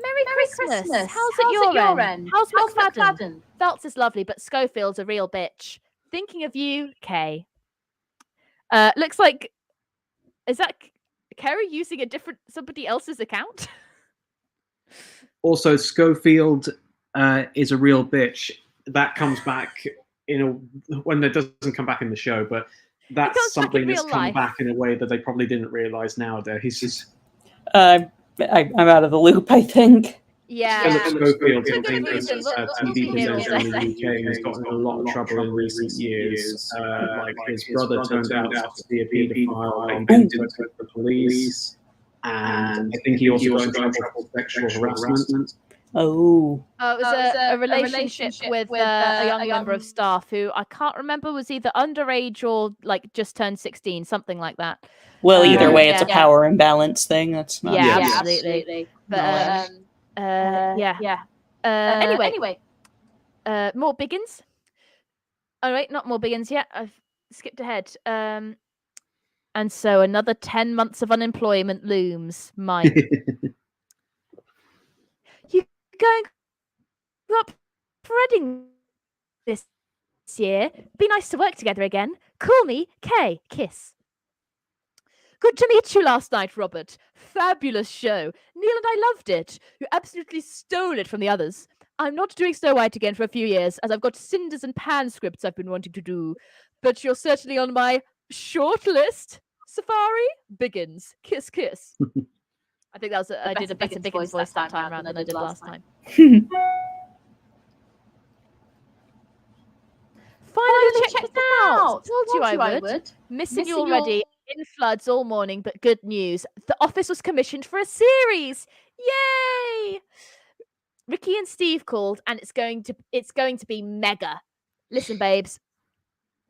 Merry Christmas. How's it your end? How's McFadden? Phelps is lovely, but Schofield's a real bitch. Thinking of you, Kay. Looks like, is that Kerry using somebody else's account? Also, Schofield is a real bitch. That comes back when it doesn't come back in the show, but that's something that's come back in a way that they probably didn't realize nowadays. I'm out of the loop, I think. Yeah. Philip Schofield is a famous TV presenter in the UK and has gotten in a lot of trouble in recent years. Like his brother turned out to be a paedophile and went into the police. And I think he also got in trouble for sexual harassment. Oh. It was a relationship with a young member of staff who I can't remember was either underage or like just turned 16, something like that. Well, either way, it's a power imbalance thing. That's not. Yeah, absolutely. But anyway, more Biggins. All right, not more Biggins yet. I've skipped ahead. And so another 10 months of unemployment looms. Mike. You going up for Reading this year? Be nice to work together again. Call me Kay. Kiss. Good to meet you last night, Robert. Fabulous show. Neil and I loved it. You absolutely stole it from the others. I'm not doing Snow White again for a few years, as I've got Cinders and Pan scripts I've been wanting to do. But you're certainly on my short list. Safari, Biggins, kiss, kiss. I think that was I did a better Biggins voice that time around than I did last time. Finally checked it out. Told you I would. Missing you already. In floods all morning, but good news. The office was commissioned for a series. Yay! Ricky and Steve called, and it's going to be mega. Listen, babes,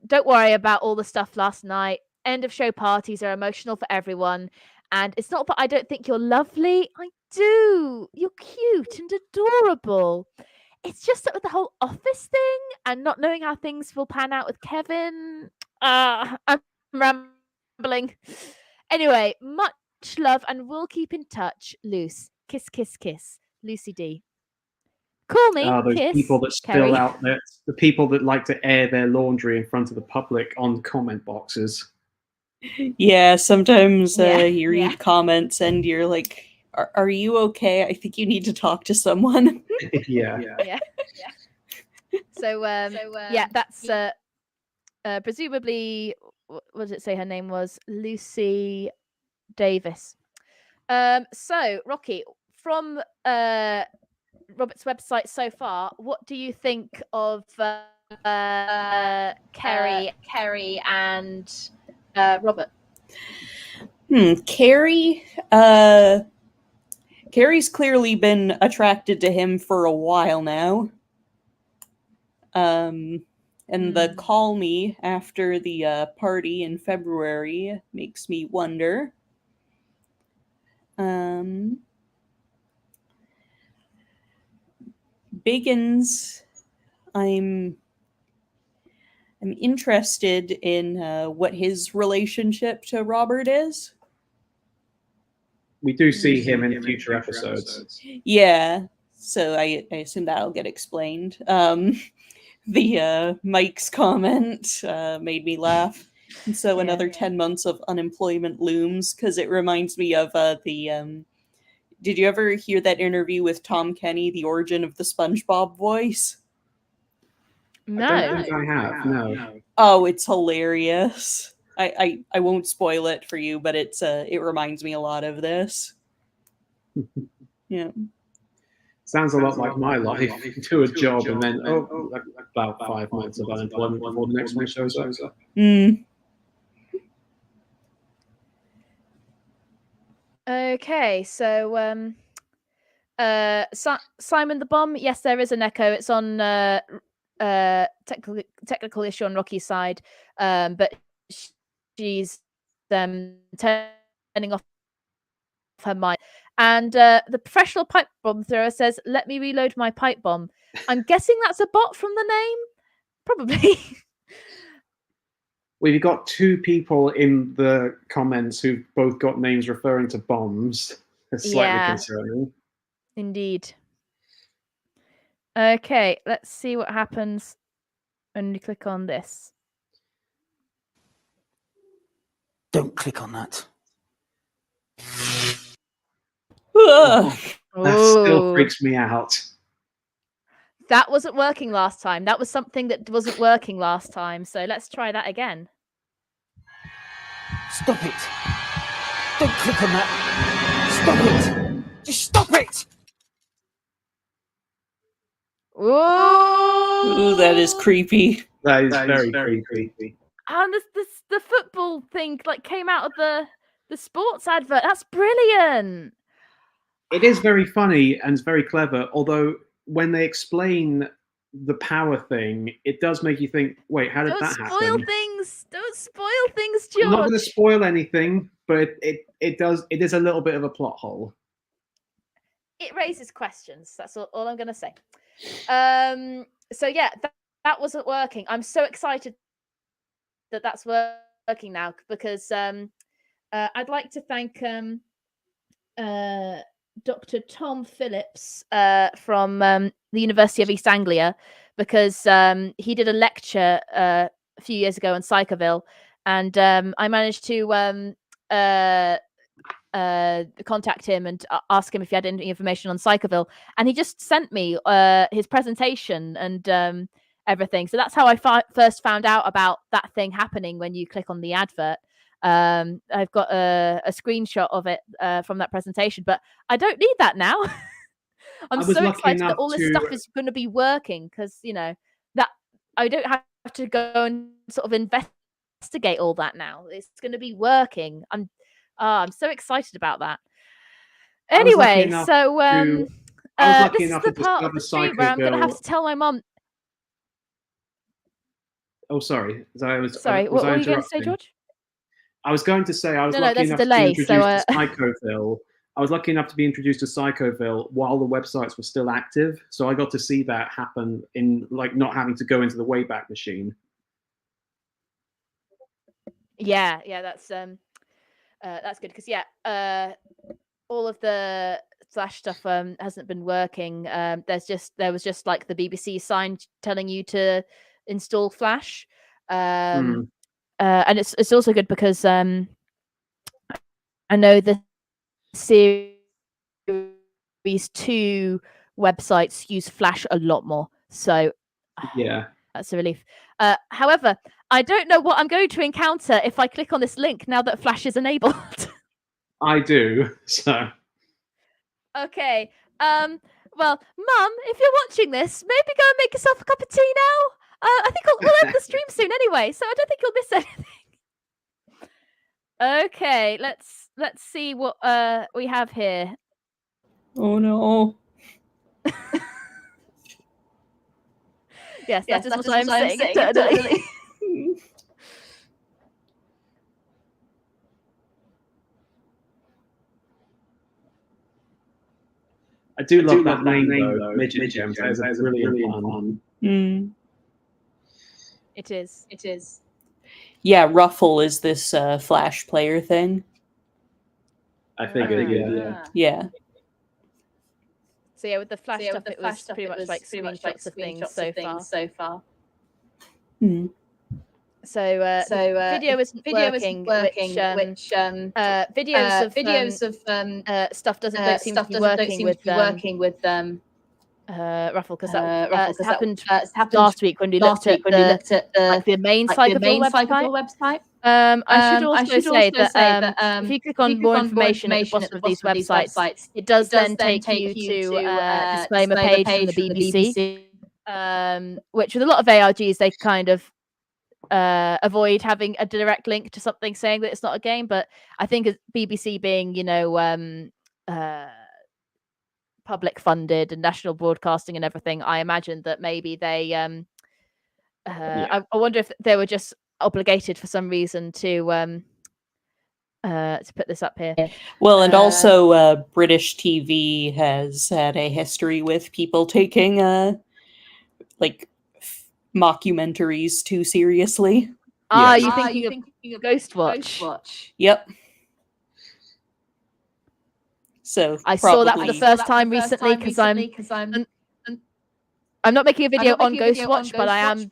don't worry about all the stuff last night. End of show parties are emotional for everyone. And it's not that I don't think you're lovely. I do. You're cute and adorable. It's just that with the whole office thing and not knowing how things will pan out with Kevin, I'm rambling. Anyway, much love and we'll keep in touch. Luce. Kiss, kiss, kiss. Lucy D. Call me. Those kiss, people that spill out the people that like to air their laundry in front of the public on comment boxes. Yeah, sometimes you read comments and you're like, are you okay? I think you need to talk to someone. Yeah. So, that's presumably, what did it say her name was? Lucy Davis. So, Rocky, from Robert's website so far, what do you think of Kerry and Robert? Carrie, Carrie's clearly been attracted to him for a while now. And the call me after the party in February makes me wonder. Biggins, I'm interested in what his relationship to Robert is. we do see him in future episodes. Yeah, so I assume that'll get explained. The Mike's comment made me laugh. And so another 10 months of unemployment looms, because it reminds me of the... did you ever hear that interview with Tom Kenny, The Origin of the SpongeBob Voice? No. I don't think I have, no. Oh, it's hilarious. I won't spoil it for you, but it reminds me a lot of this. Yeah. Sounds a lot like my life. Do a job and then, about 5 months of unemployment before the next one shows up. Okay, so Simon the Bomb. Yes, there is an echo. It's on technical issue on Rocky's side, but she's turning off her mic. And the professional pipe bomb thrower says, "Let me reload my pipe bomb." I'm guessing that's a bot from the name, probably. We've got 2 people in the comments who've both got names referring to bombs. It's slightly concerning. Indeed. Okay, let's see what happens when you click on this. Don't click on that. That still freaks me out. That wasn't working last time. That was something that wasn't working last time. So let's try that again. Stop it. Don't click on that. Stop it. Just stop it. Ooh, that is creepy. That is very creepy. And the football thing came out of the sports advert. That's brilliant. It is very funny and very clever, although when they explain the power thing, it does make you think, wait, how did that happen? Don't spoil things, George. I'm not going to spoil anything, but it is a little bit of a plot hole. It raises questions. That's all I'm going to say. So yeah, that wasn't working. I'm so excited that that's working now, because I'd like to thank Dr. Tom Phillips from the University of East Anglia, because he did a lecture a few years ago on Psychoville, and I managed to contact him and ask him if he had any information on Psychoville, and he just sent me his presentation and everything. So that's how I first found out about that thing happening when you click on the advert. I've got a screenshot of it from that presentation, but I don't need that now. I'm so excited that all this stuff is going to be working, because that I don't have to go and sort of investigate all that now. It's going to be working. I'm so excited about that. Anyway, so this is the part of the stream where I'm going to have to tell my mom. Oh, sorry. Sorry, what were you going to say, George? I was going to say I was lucky enough to be introduced to Psychoville. I was lucky enough to be introduced to Psychoville while the websites were still active, so I got to see that happen in not having to go into the Wayback Machine. Yeah, that's good, because all of the Flash stuff hasn't been working. There was just the BBC sign telling you to install Flash. And it's also good because I know the Series 2 websites use Flash a lot more, so yeah, that's a relief. However, I don't know what I'm going to encounter if I click on this link now that Flash is enabled. I do, so. Okay. Well, Mum, if you're watching this, maybe go and make yourself a cup of tea now. I think we'll end the stream soon anyway, so I don't think you'll miss anything. Okay, let's see what we have here. Oh no. Yes, that is what I'm saying eternally. I do love that name though, Midget Gems. That is a brilliant one. It is. Yeah, Ruffle is this Flash player thing. I figured, Yeah. So yeah, with the flash stuff, it was pretty much like screenshots of things so far. Hmm. So video isn't working, which videos of stuff don't seem to be working with Ruffle, because that happened last week when we looked at the main Psychoville website. I should also say that if you click on more information at the bottom of these websites, it does then take you to a disclaimer page from the BBC, which with a lot of ARGs they kind of avoid having a direct link to something saying that it's not a game. But I think as BBC being, public funded and national broadcasting and everything, I imagine that maybe they I wonder if they were just obligated for some reason to put this up here. Well, and also British TV has had a history with people taking mockumentaries too seriously. You're thinking of Ghostwatch? Yep. So I saw that for the first time recently because I'm not making a video on Ghostwatch, but I am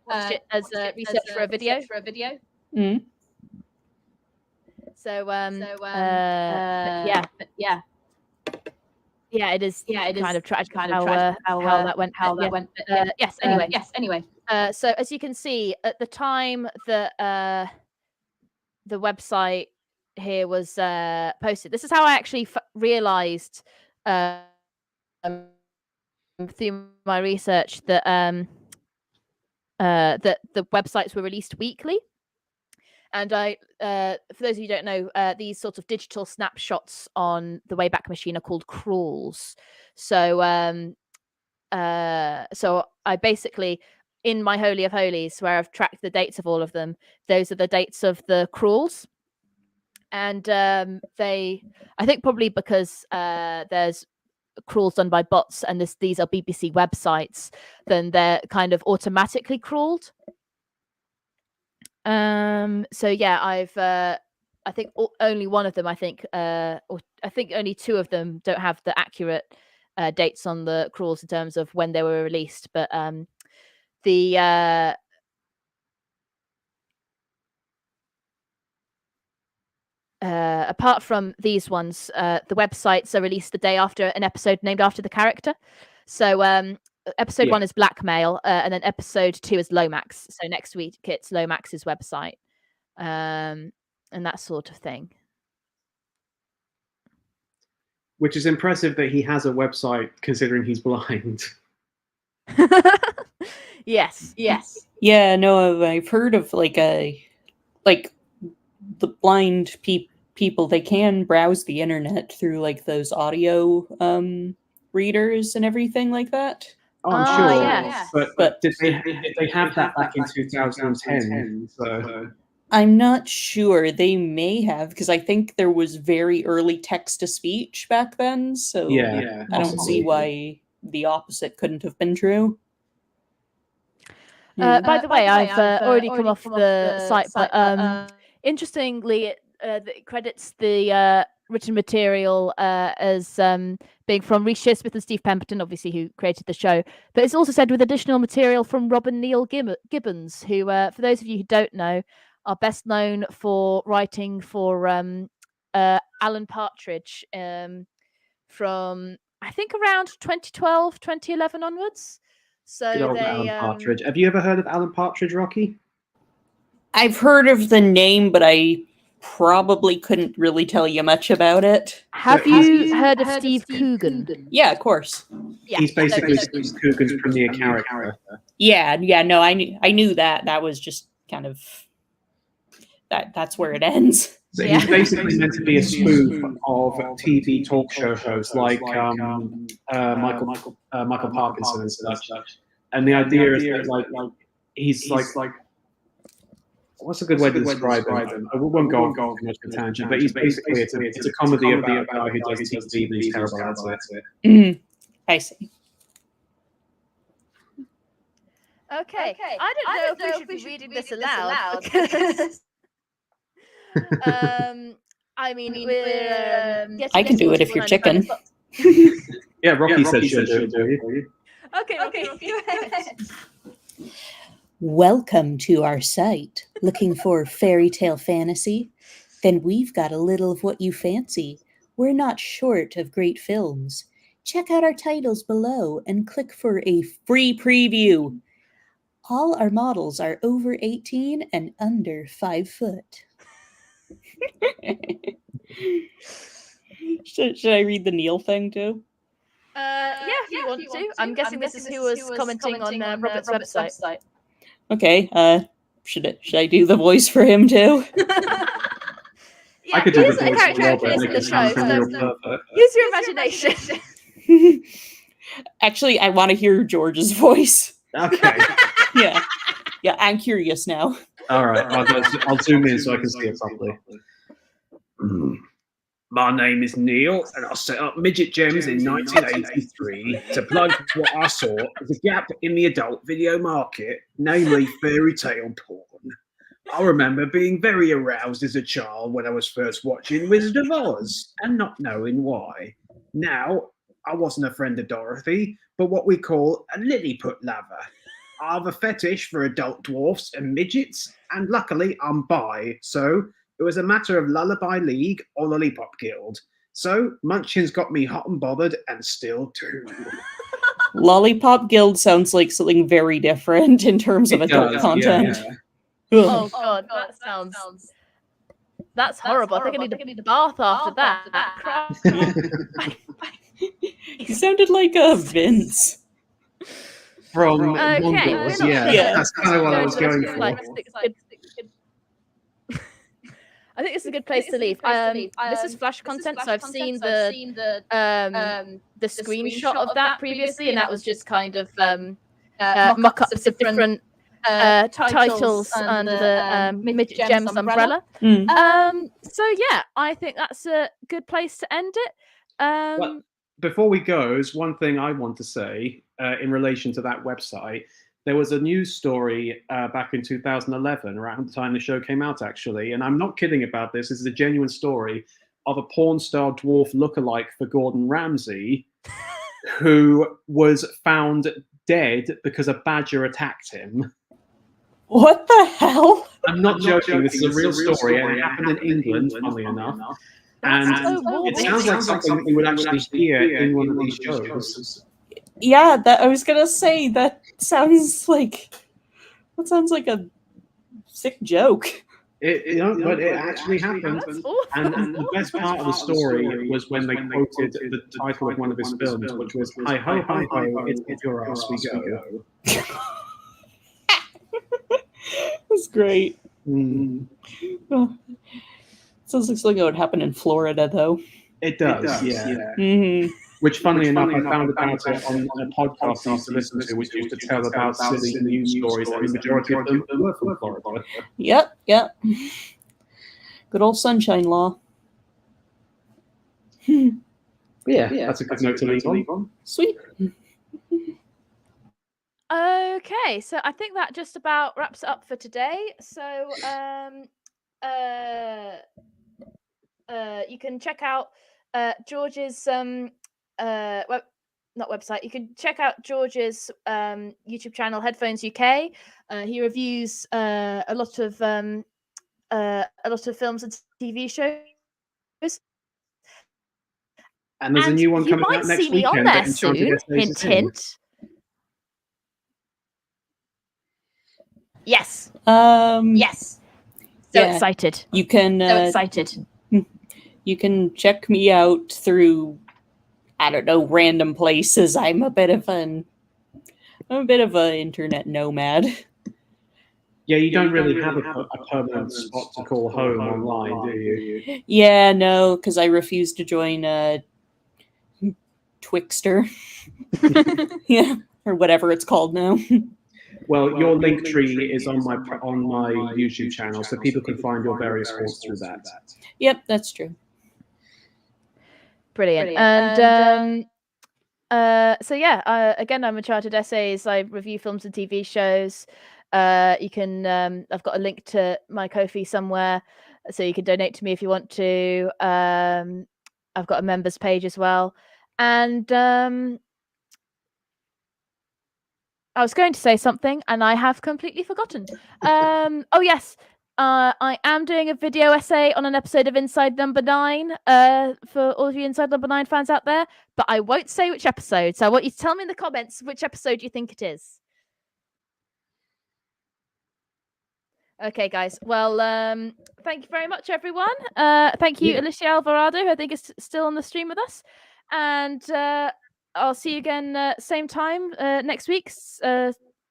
watched it as research for a video. Mm. So it is kind of tragic how that went. Yes. Anyway. So as you can see, at the time that the website here was posted, this is how I actually realized through my research that that the websites were released weekly. And I, for those of you who don't know, these sorts of digital snapshots on the Wayback Machine are called crawls. So, so I basically, in my Holy of Holies, where I've tracked the dates of all of them, those are the dates of the crawls. And I think probably because there's crawls done by bots, and these are BBC websites, then they're kind of automatically crawled. So yeah, I've I think only one of them, or I think only two of them don't have the accurate dates on the crawls in terms of when they were released. But apart from these ones, the websites are released the day after an episode named after the character. So episode 1 is BlackMail, and then episode 2 is Lomax. So next week it's Lomax's website, and that sort of thing. Which is impressive that he has a website, considering he's blind. Yes. Yeah, no, I've heard of the blind people. They can browse the internet through those audio readers and everything like that. Oh, I'm sure. Yes. But did they have that back in 2010? So I'm not sure. They may have, because I think there was very early text-to-speech back then. So yeah, I don't see why the opposite couldn't have been true. By the way, I've already come off the site, but interestingly, it credits the written material as being from Rhys Shearsmith and Steve Pemberton, obviously, who created the show. But it's also said with additional material from Robin Neil Gibbons, who, for those of you who don't know, are best known for writing for Alan Partridge from, I think, around 2012, 2011 onwards. So good old Alan Partridge. Have you ever heard of Alan Partridge, Rocky? I've heard of the name, but I probably couldn't really tell you much about it. Have you heard of Steve Coogan? Yeah, of course. Yeah. He's basically Steve Coogan's premier character. Yeah, no, I knew that. That was just kind of that's where it ends. So he's basically meant to be a spoof of TV talk show hosts like Michael Parkinson and such. And the idea is that he's like what's a good way to describe him? I won't go on too much of a tangent, but he's basically it's a comedy about a guy who does TV and he's terrible at it. I see. Okay. I don't know if we should be reading this aloud. I mean, we're I can do it if you're chicken. Yeah, Rocky said she'll do it for you. Okay, Rocky. Welcome to our site. Looking for fairy tale fantasy? Then we've got a little of what you fancy. We're not short of great films. Check out our titles below and click for a free preview. All our models are over 18 and under 5 foot. Should I read the Neil thing too? Yeah, if you want to. I'm guessing this is who was commenting on Robert's website. Okay. Should I do the voice for him too? Yeah, I could do he is the a voice character for Robert, in make the it sound show, real so perfect. use your imagination. Actually, I want to hear George's voice. Okay. Yeah, I'm curious now. All right. I'll zoom in so I can see it properly. My name is Neil, and I set up Midget Gems in 1983 to plug what I saw as a gap in the adult video market, namely fairy tale porn. I remember being very aroused as a child when I was first watching Wizard of Oz, and not knowing why. Now, I wasn't a friend of Dorothy, but what we call a Lilliput lover. I have a fetish for adult dwarfs and midgets, and luckily I'm bi, so it was a matter of Lullaby League or Lollipop Guild. So Munchkins got me hot and bothered, and still do. Lollipop Guild sounds like something very different in terms of adult content. Yeah. Oh god, that sounds. That's horrible. I think I need a bath after that. You sounded like a Vince. From Okay, Mongols, Yeah. that's kind of what I was going for. I think it's a good place to leave. This is flash content, so I've seen the screenshot of that previously, and that was just kind of mock-ups of different titles under the Midget Gems umbrella. So yeah, I think that's a good place to end it. Well, before we go, there's one thing I want to say in relation to that website. There was a news story back in 2011, around the time the show came out, actually, and I'm not kidding about this. This is a genuine story of a porn star dwarf lookalike for Gordon Ramsay, who was found dead because a badger attacked him. What the hell? I'm not joking. This is a real story, and it happened in England, funnily enough. And it sounds like something that you would actually hear in one of these shows. Yeah, I was gonna say that sounds like a sick joke. But it actually happened. And the best part of the story was when they quoted the title of one of his films, which was "Hi ho hi ho, it's up your ass we go." That's great. Oh. Sounds like something that would happen in Florida, though. It does, yeah. Mm-hmm. Which, funnily enough, I found about it on a podcast I used to listen to, which used to tell about silly news stories, and the majority of them were from Florida. Yep. Good old Sunshine Law. Yeah, that's a good note to leave on. Sweet. Okay, so I think that just about wraps it up for today. So you can check out George's not website. You can check out George's YouTube channel, Headphones UK. He reviews a lot of films and TV shows. And there's a new one coming out next weekend. You might see me on there soon. Hint, hint. Yes. Yes. So excited. You can. So excited. You can check me out through, I don't know, random places. I'm a bit of an internet nomad. Yeah, you don't really have a permanent spot to call home online, do you? Yeah, no, because I refuse to join Twixter. Yeah, or whatever it's called now. Well, your link tree is on my YouTube channel, so people can find your various sports through that. Yep, that's true. Brilliant. And so yeah, again, I'm Uncharted Essays. I review films and TV shows. You can I've got a link to my Ko-fi somewhere. So you can donate to me if you want to. I've got a members page as well. And I was going to say something and I have completely forgotten. Oh, yes. I am doing a video essay on an episode of Inside Number 9 for all of you Inside Number 9 fans out there, but I won't say which episode. So I want you to tell me in the comments which episode you think it is. Okay, guys. Well, thank you very much, everyone. Thank you, Alicia Alvarado, who I think is still on the stream with us. And I'll see you again same time next week,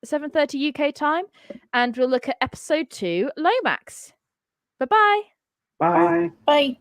7:30 UK time. And we'll look at episode 2, Lomax. Bye-bye. Bye. Bye.